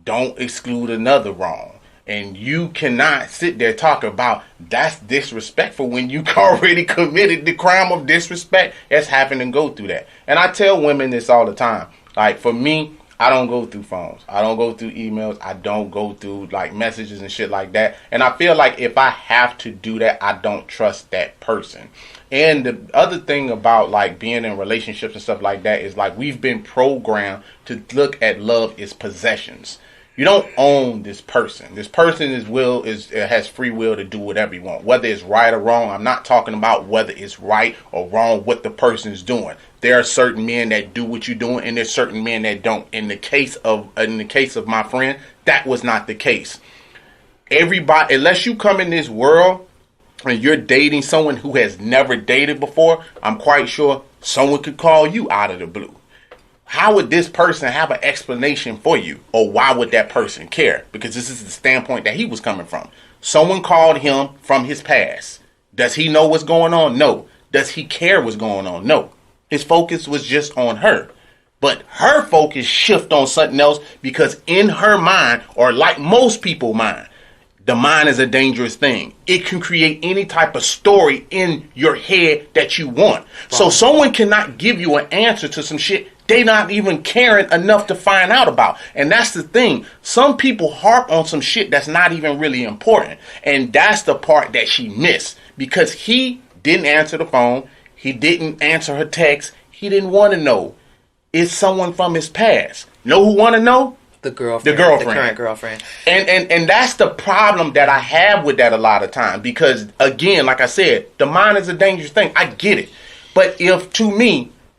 don't exclude another wrong. And you cannot sit there talk about that's disrespectful when you already committed the crime of disrespect as having to go through that. And I tell women this all the time. Like, for me, I don't go through phones. I don't go through emails. I don't go through like messages and shit like that. And I feel like if I have to do that, I don't trust that person. And the other thing about like being in relationships and stuff like that is like we've been programmed to look at love as possessions. You don't own this person. This person has free will to do whatever you want, whether it's right or wrong. I'm not talking about whether it's right or wrong what the person is doing. There are certain men that do what you're doing, and there's certain men that don't. In the case of my friend, that was not the case. Everybody, unless you come in this world and you're dating someone who has never dated before, I'm quite sure someone could call you out of the blue. How would this person have an explanation for you? Or why would that person care? Because this is the standpoint that he was coming from. Someone called him from his past. Does he know what's going on? No. Does he care what's going on? No. His focus was just on her. But her focus shift on something else because in her mind, or like most people's mind, the mind is a dangerous thing. It can create any type of story in your head that you want. So someone cannot give you an answer to some shit they not even caring enough to find out about. And that's the thing. Some people harp on some shit that's not even really important. And that's the part that she missed. Because he didn't answer the phone. He didn't answer her text. He didn't want to know. It's someone from his past. Know who want to know? The girlfriend. The current girlfriend. And that's the problem that I have with that a lot of times. Because, again, like I said, the mind is a dangerous thing. I get it. But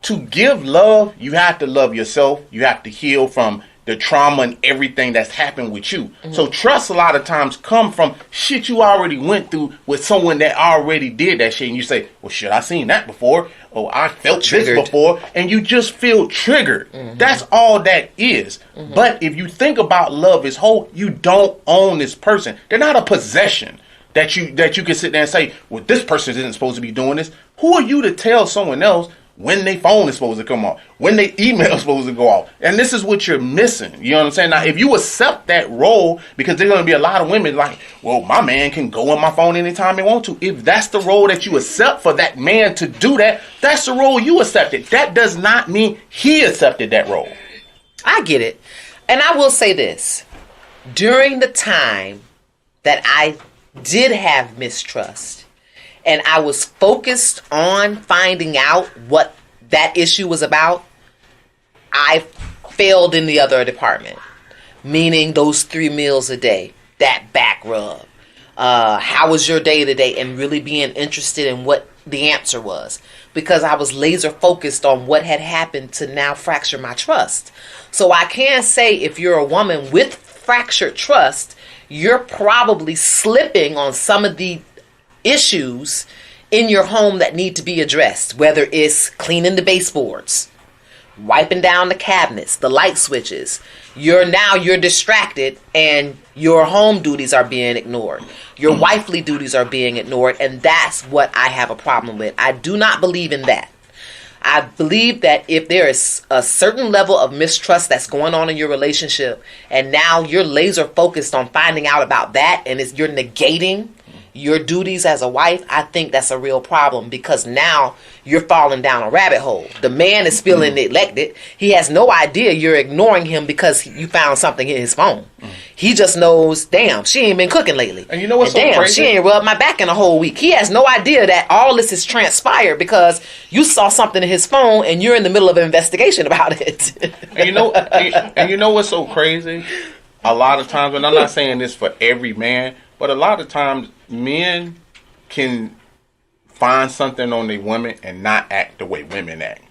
to give love, you have to love yourself. You have to heal from the trauma and everything that's happened with you. Mm-hmm. So trust a lot of times come from shit you already went through with someone that already did that shit. And you say, well, shit, I seen that before. Oh, I felt this before. And you just feel triggered. Mm-hmm. That's all that is. Mm-hmm. But if you think about love as whole, you don't own this person. They're not a possession that you can sit there and say, well, this person isn't supposed to be doing this. Who are you to tell someone else when their phone is supposed to come off, when their email is supposed to go off? And this is what you're missing. You know what I'm saying? Now, if you accept that role, because there's going to be a lot of women like, well, my man can go on my phone anytime he wants to. If that's the role that you accept for that man to do that, that's the role you accepted. That does not mean he accepted that role. I get it. And I will say this. During the time that I did have mistrust, and I was focused on finding out what that issue was about, I failed in the other department, meaning those 3 meals a day, that back rub, how was your day today, and really being interested in what the answer was, because I was laser focused on what had happened to now fracture my trust. So I can say, if you're a woman with fractured trust, you're probably slipping on some of the issues in your home that need to be addressed, whether it's cleaning the baseboards, wiping down the cabinets, the light switches. You're distracted, and your home duties are being ignored. Your wifely duties are being ignored, and that's what I have a problem with. I do not believe in that. I believe that if there is a certain level of mistrust that's going on in your relationship, and now you're laser focused on finding out about that, and you're negating your duties as a wife, I think that's a real problem, because now you're falling down a rabbit hole. The man is feeling neglected. He has no idea you're ignoring him because you found something in his phone. He just knows, damn, she ain't been cooking lately. And you know what's so damn, crazy? She ain't rubbed my back in a whole week. He has no idea that all this is transpired because you saw something in his phone and you're in the middle of an investigation about it. and you know what's so crazy? A lot of times, and I'm not saying this for every man, but a lot of times men can find something on their women and not act the way women act.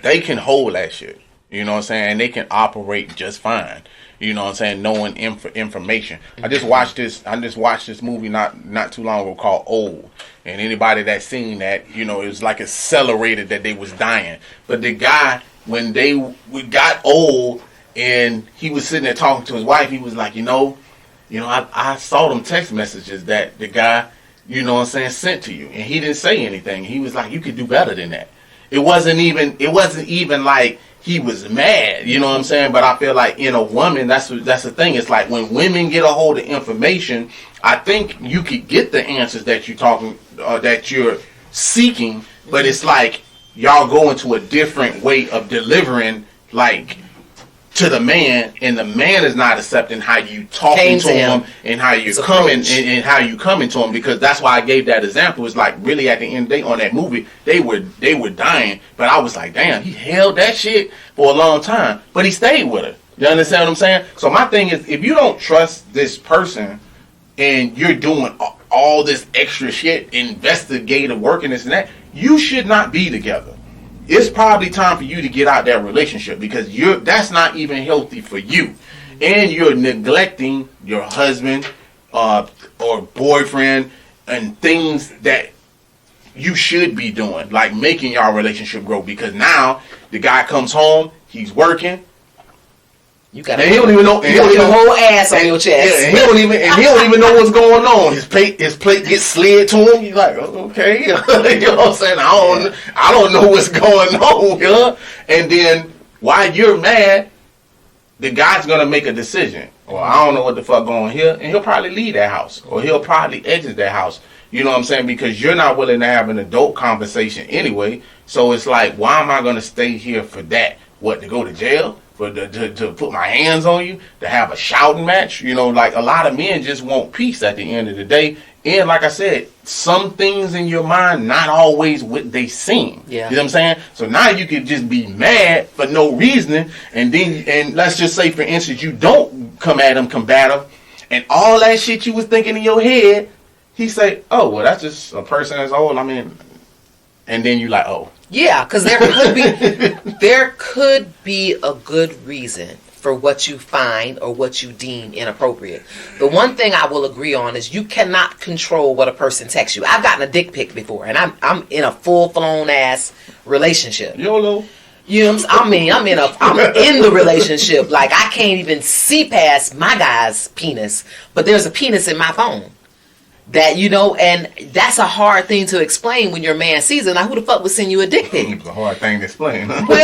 They can hold that shit. You know what I'm saying? And they can operate just fine. You know what I'm saying? Knowing information. I just watched this movie not too long ago called Old. And anybody that's seen that, it was like accelerated that they was dying. But the guy, when we got old and he was sitting there talking to his wife, he was like, I saw them text messages that the guy, sent to you, and he didn't say anything. He was like, you could do better than that. It wasn't even like he was mad, you know what I'm saying? But I feel like in a woman, that's the thing. It's like when women get a hold of information, I think you could get the answers that you're seeking, but it's like y'all go into a different way of delivering, like, to the man, and the man is not accepting how you talking to him and how you're coming and how you coming to him, because that's why I gave that example. It's like, really, at the end of the day on that movie, they were dying, but I was like, damn, he held that shit for a long time, but he stayed with her. You understand what I'm saying? So my thing is, if you don't trust this person and you're doing all this extra shit, investigative work and this and that, you should not be together. It's probably time for you to get out that relationship, because that's not even healthy for you. And you're neglecting your husband or boyfriend and things that you should be doing, like making your relationship grow, because now the guy comes home, he's working. You got he don't even know. You got your whole ass on your chest. Yeah, and he don't even know what's going on. His plate gets slid to him. He's like, okay, you know what I'm saying? I don't know what's going on, yeah. And then while you're mad, the guy's gonna make a decision. Well, I don't know what the fuck going here, and he'll probably leave that house, or he'll probably exit that house. You know what I'm saying? Because you're not willing to have an adult conversation anyway. So it's like, why am I gonna stay here for that? What, to go to jail? To put my hands on you, to have a shouting match? Like, a lot of men just want peace at the end of the day. And like I said, some things in your mind, not always what they seem. Yeah. You know what I'm saying? So now you could just be mad for no reason, and let's just say, for instance, you don't come at him combative, and all that shit you was thinking in your head, he say, oh, well, that's just a person that's old. I mean, and then you like, oh. Yeah, because there could be a good reason for what you find or what you deem inappropriate. The one thing I will agree on is you cannot control what a person texts you. I've gotten a dick pic before, and I'm in a full-blown ass relationship. YOLO. You know what I'm saying? I'm in the relationship. Like, I can't even see past my guy's penis, but there's a penis in my phone. That, and that's a hard thing to explain when your man sees it. Now, who the fuck would send you a dick pic? It's a hard thing to explain. Huh? Well,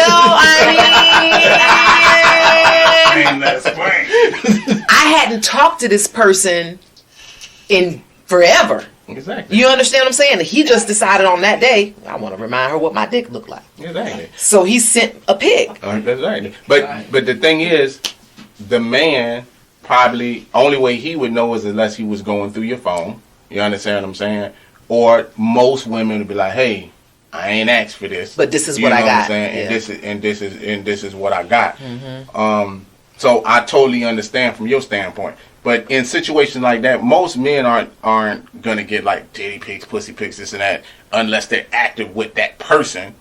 I hadn't talked to this person in forever. Exactly. You understand what I'm saying? He just decided on that day, I want to remind her what my dick looked like. Exactly. So he sent a pic. Exactly. But the thing is, the man probably, only way he would know is unless he was going through your phone. You understand what I'm saying? Or most women would be like, hey, I ain't asked for this, but this is what I got. What I'm saying? Yeah. And this is what I got. So I totally understand from your standpoint. But in situations like that, most men aren't gonna get like titty pics, pussy pics, this and that, unless they're active with that person.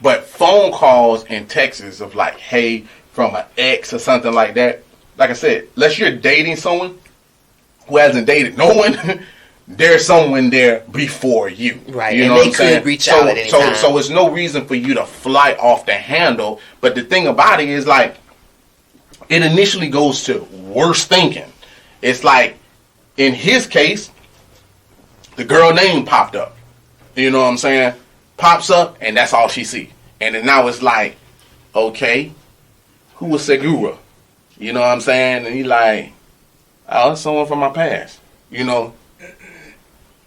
But phone calls and texts of like, hey, from an ex or something like that. Like I said, unless you're dating someone who hasn't dated no one, there's someone there before you. Right, you and know they what I'm saying? could reach out at any time. So it's no reason for you to fly off the handle. But the thing about it is like, it initially goes to worse thinking. It's like, in his case, the girl name popped up. You know what I'm saying? Pops up, and that's all she see. And then now it's like, okay, who was Segura? You know what I'm saying? And he like, oh, it's someone from my past. You know?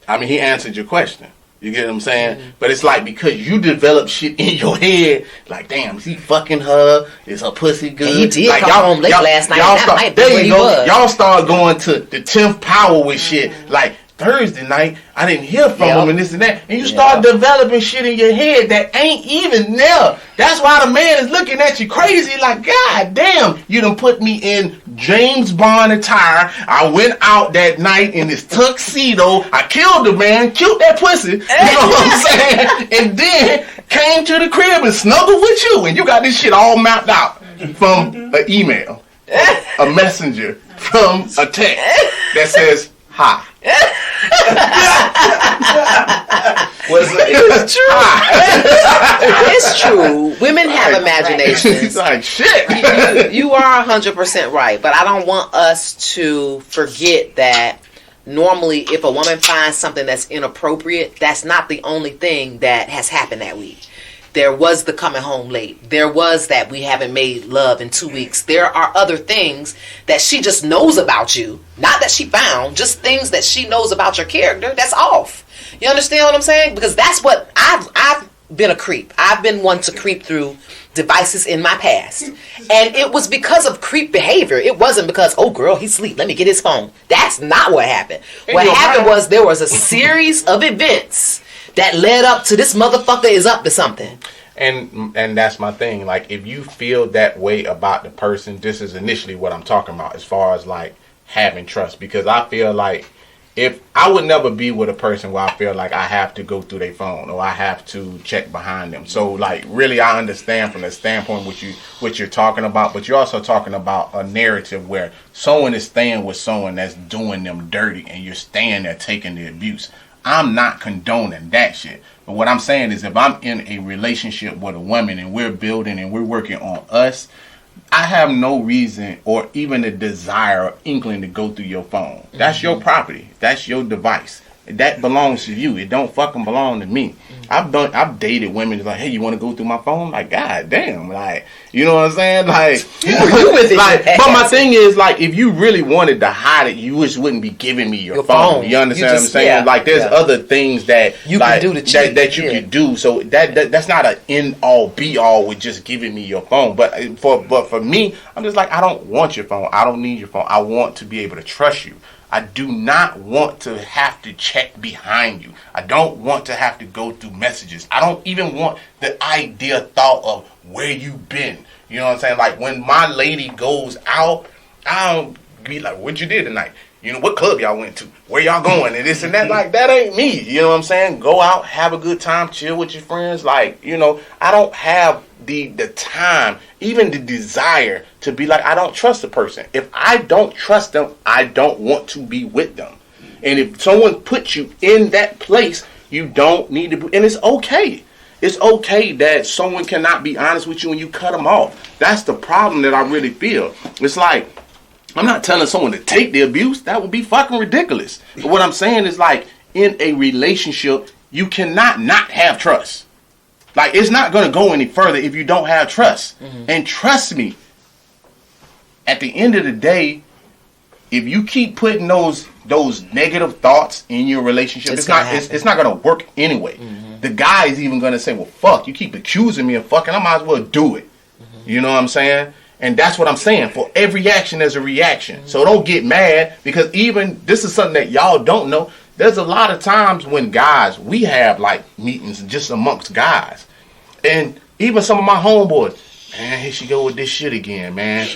I mean, he answered your question. You get what I'm saying? Mm-hmm. But it's like, because you develop shit in your head, like, damn, is he fucking her? Is her pussy good? And he did like, come home late last night. There you go. Y'all start going to the 10th power with shit. Like, Thursday night, I didn't hear from him and this and that. And you start developing shit in your head that ain't even there. That's why the man is looking at you crazy like, God damn, you done put me in James Bond attire. I went out that night in this tuxedo. I killed the man, killed that pussy. You know what I'm saying? And then came to the crib and snuggled with you. And you got this shit all mapped out from an email, a messenger, from a text that says, hi. It's true. It's true. Women have imaginations. It's like shit. You are 100% right, but I don't want us to forget that normally if a woman finds something that's inappropriate, that's not the only thing that has happened that week. There was the coming home late. There was that we haven't made love in 2 weeks. There are other things that she just knows about you. Not that she found, just things that she knows about your character that's off. You understand what I'm saying? Because that's what I've been a creep. I've been one to creep through devices in my past. And it was because of creep behavior. It wasn't because, oh girl, he's asleep, let me get his phone. That's not what happened. What happened was there was a series of events that led up to this motherfucker is up to something. And that's my thing. Like, if you feel that way about the person, this is initially what I'm talking about as far as like having trust. Because I feel like if I would never be with a person where I feel like I have to go through their phone or I have to check behind them. So like, really, I understand from the standpoint what you're talking about, but you're also talking about a narrative where someone is staying with someone that's doing them dirty and you're staying there taking the abuse. I'm not condoning that shit. But what I'm saying is, if I'm in a relationship with a woman and we're building and we're working on us, I have no reason or even a desire or inkling to go through your phone. That's your property. That's your device. That belongs to you. It don't fucking belong to me. I've dated women like, hey, you want to go through my phone? Like, god damn, like, you know what I'm saying? Like, but my thing is, like, if you really wanted to hide it, you just wouldn't be giving me your phone. You understand what I'm saying? Yeah, like, there's other things that you like, can do to cheat. that you can do. So that's not an end all be all with just giving me your phone. But for me, I'm just like, I don't want your phone. I don't need your phone. I want to be able to trust you. I do not want to have to check behind you. I don't want to have to go through messages. I don't even want the thought of where you've been. You know what I'm saying? Like, when my lady goes out, I don't be like, what you did tonight? You know, what club y'all went to? Where y'all going? And this and that. Like, that ain't me. You know what I'm saying? Go out, have a good time, chill with your friends. Like, you know, I don't have the time, even the desire to be like, I don't trust the person. If I don't trust them, I don't want to be with them. And if someone puts you in that place, you don't need to be, and it's okay. It's okay that someone cannot be honest with you and you cut them off. That's the problem that I really feel. It's like, I'm not telling someone to take the abuse. That would be fucking ridiculous. But what I'm saying is, like, in a relationship, you cannot not have trust. Like, it's not going to go any further if you don't have trust. Mm-hmm. And trust me, at the end of the day, if you keep putting those negative thoughts in your relationship, it's not going to work anyway. Mm-hmm. The guy is even going to say, well, fuck, you keep accusing me of fucking, I might as well do it. Mm-hmm. You know what I'm saying? And that's what I'm saying. For every action, there's a reaction. Mm-hmm. So don't get mad, because even, this is something that y'all don't know, there's a lot of times when guys, we have like meetings just amongst guys. And even some of my homeboys, man, here she go with this shit again, man.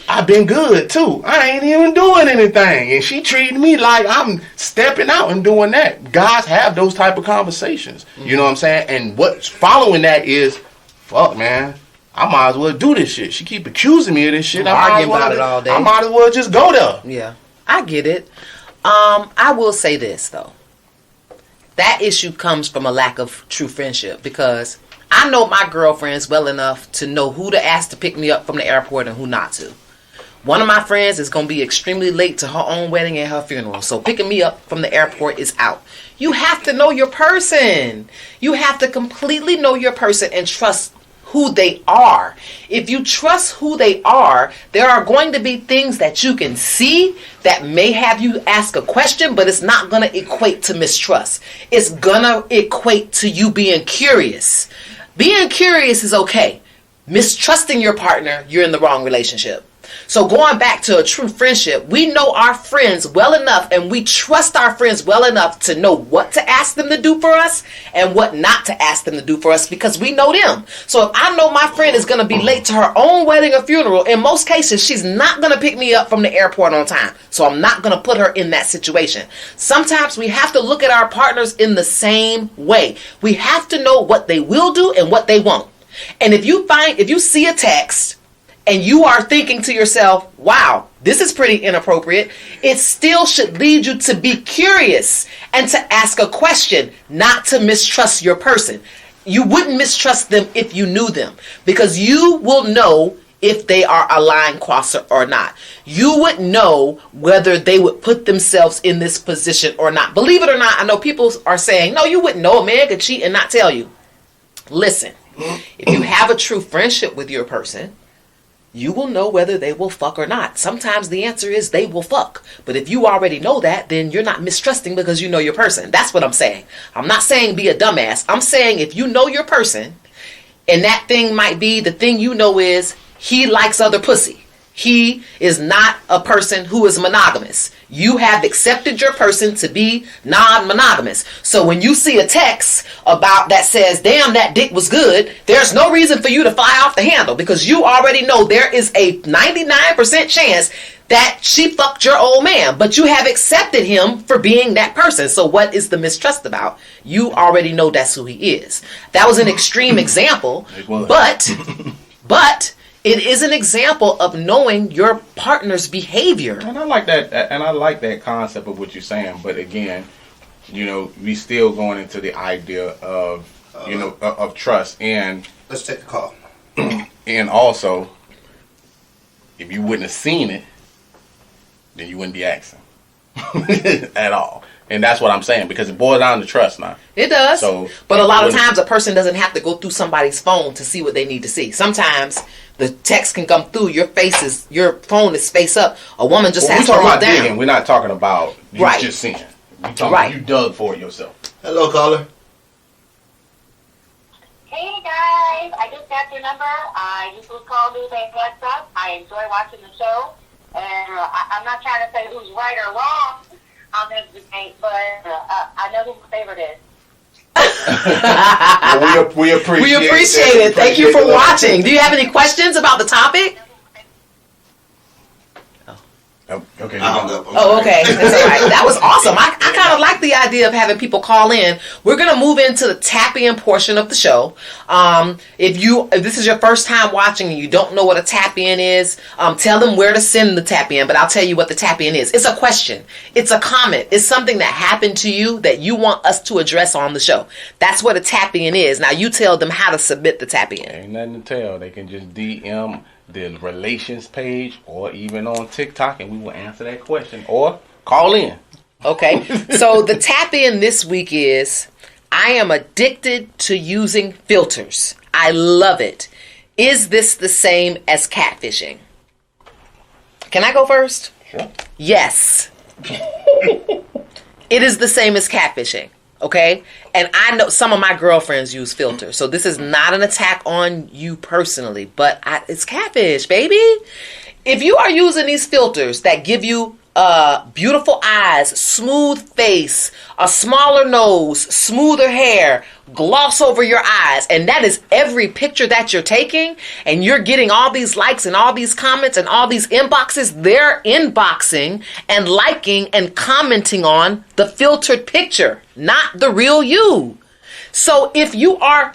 I've been good too. I ain't even doing anything. And she treating me like I'm stepping out and doing that. Guys have those type of conversations. You know what I'm saying? And what's following that is, fuck, man, I might as well do this shit. She keep accusing me of this shit. I'm arguing about it all day. I might as well just go there. Yeah, I get it. I will say this, though. That issue comes from a lack of true friendship, because I know my girlfriends well enough to know who to ask to pick me up from the airport and who not to. One of my friends is going to be extremely late to her own wedding and her funeral, so picking me up from the airport is out. You have to know your person. You have to completely know your person and trust who they are. If you trust who they are, there are going to be things that you can see that may have you ask a question, but it's not going to equate to mistrust. It's going to equate to you being curious. Being curious is okay. Mistrusting your partner, you're in the wrong relationship. So going back to a true friendship, we know our friends well enough and we trust our friends well enough to know what to ask them to do for us and what not to ask them to do for us, because we know them. So if I know my friend is going to be late to her own wedding or funeral, in most cases, she's not going to pick me up from the airport on time. So I'm not going to put her in that situation. Sometimes we have to look at our partners in the same way. We have to know what they will do and what they won't. And if you see a text and you are thinking to yourself, wow, this is pretty inappropriate, it still should lead you to be curious and to ask a question, not to mistrust your person. You wouldn't mistrust them if you knew them, because you will know if they are a line crosser or not. You would know whether they would put themselves in this position or not. Believe it or not, I know people are saying, no, you wouldn't know. A man could cheat and not tell you. Listen, if you have a true friendship with your person, you will know whether they will fuck or not. Sometimes the answer is they will fuck. But if you already know that, then you're not mistrusting because you know your person. That's what I'm saying. I'm not saying be a dumbass. I'm saying if you know your person, and that thing might be, the thing you know is he likes other pussy. He is not a person who is monogamous. You have accepted your person to be non-monogamous. So when you see a text about that says, damn, that dick was good, there's no reason for you to fly off the handle, because you already know there is a 99% chance that she fucked your old man, but you have accepted him for being that person. So what is the mistrust about? You already know that's who he is. That was an extreme example, but it is an example of knowing your partner's behavior. And I like that. And I like that concept of what you're saying. But again, you know, we still going into the idea of, you know, of trust. And let's take a call. And also, if you wouldn't have seen it, then you wouldn't be asking at all. And that's what I'm saying, because it boils down to trust now. It does. So, but a lot of times a person doesn't have to go through somebody's phone to see what they need to see. Sometimes the text can come through, your phone is face up. A woman just has to look down. We're talking about digging. We're not talking about you just seeing. We're talking about you dug for it yourself. Hello, caller. Hey guys, I just got your number. I just was called to say what's up. I enjoy watching the show, and I'm not trying to say who's right or wrong on this debate, but I know who my favorite is. Well, we appreciate it. Thank you for watching. Do you have any questions about the topic? Okay. Okay. That's all right. That was awesome. I kind of like the idea of having people call in. We're going to move into the tap-in portion of the show. If this is your first time watching and you don't know what a tap-in is, tell them where to send the tap-in, but I'll tell you what the tap-in is. It's a question. It's a comment. It's something that happened to you that you want us to address on the show. That's what a tap-in is. Now, you tell them how to submit the tap-in. Ain't nothing to tell. They can just DM the relations page or even on TikTok, and we will answer that question or call in. Okay. So the tap in this week is, I am addicted to using filters. I love it. Is this the same as catfishing? Can I go first? Sure. Yes. It is the same as catfishing. Okay? And I know some of my girlfriends use filters. So this is not an attack on you personally, but it's catfish, baby. If you are using these filters that give you beautiful eyes, smooth face, a smaller nose, smoother hair, gloss over your eyes, and that is every picture that you're taking, and you're getting all these likes and all these comments and all these inboxes. They're inboxing and liking and commenting on the filtered picture, not the real you. So if you are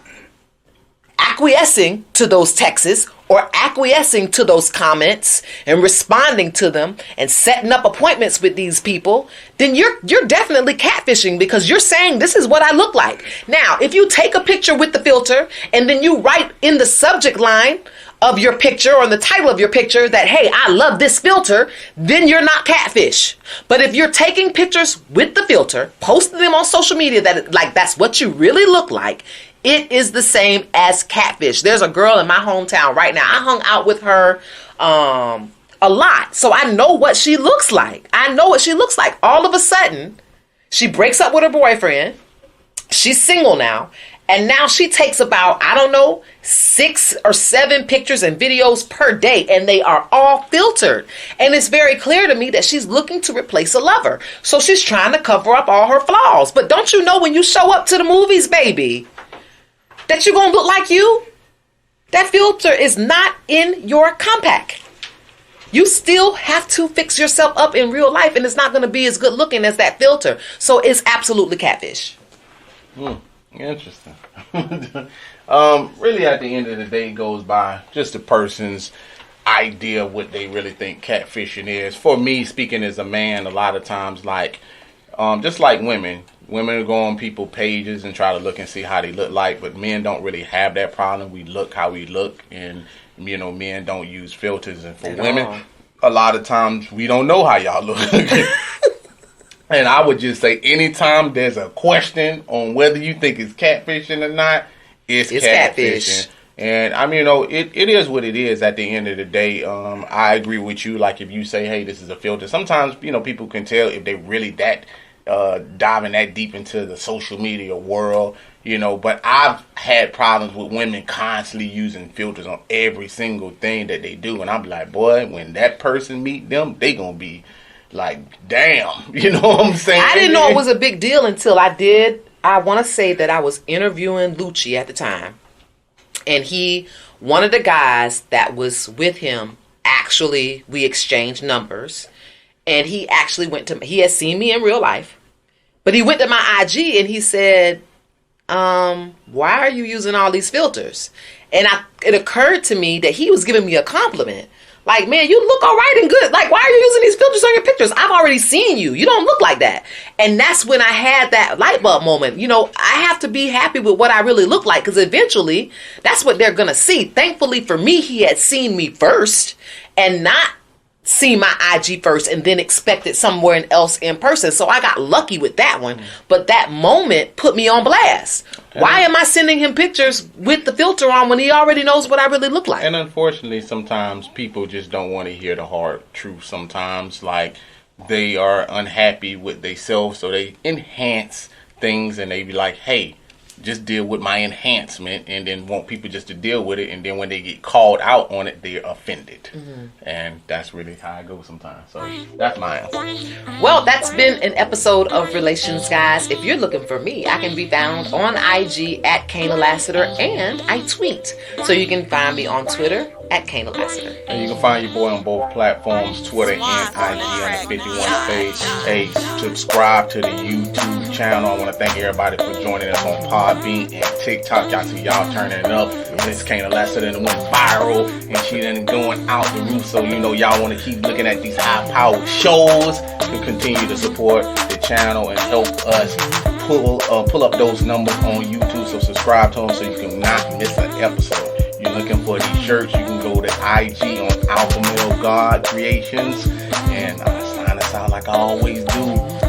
acquiescing to those texts or acquiescing to those comments and responding to them and setting up appointments with these people, then you're definitely catfishing, because you're saying this is what I look like. Now, if you take a picture with the filter and then you write in the subject line of your picture or in the title of your picture that, hey, I love this filter, then you're not catfish. But if you're taking pictures with the filter, posting them on social media that like that's what you really look like, it is the same as catfish. There's a girl in my hometown right now. I hung out with her a lot, so I know what she looks like. All of a sudden, she breaks up with her boyfriend. She's single now. And now she takes about, 6 or 7 pictures and videos per day, and they are all filtered. And it's very clear to me that she's looking to replace a lover. So she's trying to cover up all her flaws. But don't you know when you show up to the movies, baby, that you're going to look like you? That filter is not in your compact. You still have to fix yourself up in real life, and it's not going to be as good looking as that filter. So it's absolutely catfish. Interesting. Really, at the end of the day, it goes by just the person's idea of what they really think catfishing is. For me, speaking as a man, a lot of times, just like women go on people's pages and try to look and see how they look like, but men don't really have that problem. We look how we look, and men don't use filters. And for women, a lot of times we don't know how y'all look. And I would just say, anytime there's a question on whether you think it's catfishing or not, it's catfishing. And it is what it is at the end of the day. I agree with you. Like, if you say, hey, this is a filter, sometimes, people can tell if they really that diving that deep into the social media world, but I've had problems with women constantly using filters on every single thing that they do. And I'm like, boy, when that person meet them, they gonna be like, damn, you know what I'm saying? I didn't know it was a big deal until I did. I want to say that I was interviewing Lucci at the time, and one of the guys that was with him, actually, we exchanged numbers, and he actually he had seen me in real life, but he went to my IG and he said, why are you using all these filters? And it occurred to me that he was giving me a compliment. Like, man, you look all right and good. Like, why are you using these filters on your pictures? I've already seen you. You don't look like that. And that's when I had that light bulb moment. I have to be happy with what I really look like, because eventually that's what they're going to see. Thankfully for me, he had seen me first and not seen my IG first and then expected somewhere else in person. So I got lucky with that one. But that moment put me on blast. Okay. Why am I sending him pictures with the filter on when he already knows what I really look like? And unfortunately, sometimes people just don't want to hear the hard truth. Sometimes, like, they are unhappy with themselves, so they enhance things, and they be like, hey, just deal with my enhancement, and then want people just to deal with it, and then when they get called out on it, they're offended. And that's really how I go sometimes. So that's my answer. Well, that's been an episode of Relations, guys. If you're looking for me, I can be found on IG at Kaynah Lassiter, and I tweet. So you can find me on Twitter at Kaynah Lassiter. And you can find your boy on both platforms, Twitter and IG on the 51 page. Hey, subscribe to the YouTube channel. I want to thank everybody for joining us on Podbean and TikTok. Y'all see y'all turning it up. Miss Kaynah Lassiter went viral, and she done going out the roof. So y'all want to keep looking at these high-powered shows to continue to support the channel and help us pull up those numbers on YouTube. So subscribe to them so you can not miss an episode. You're looking for these shirts, you can go to IG on Alpha Male God Creations, and sign us out like I always do.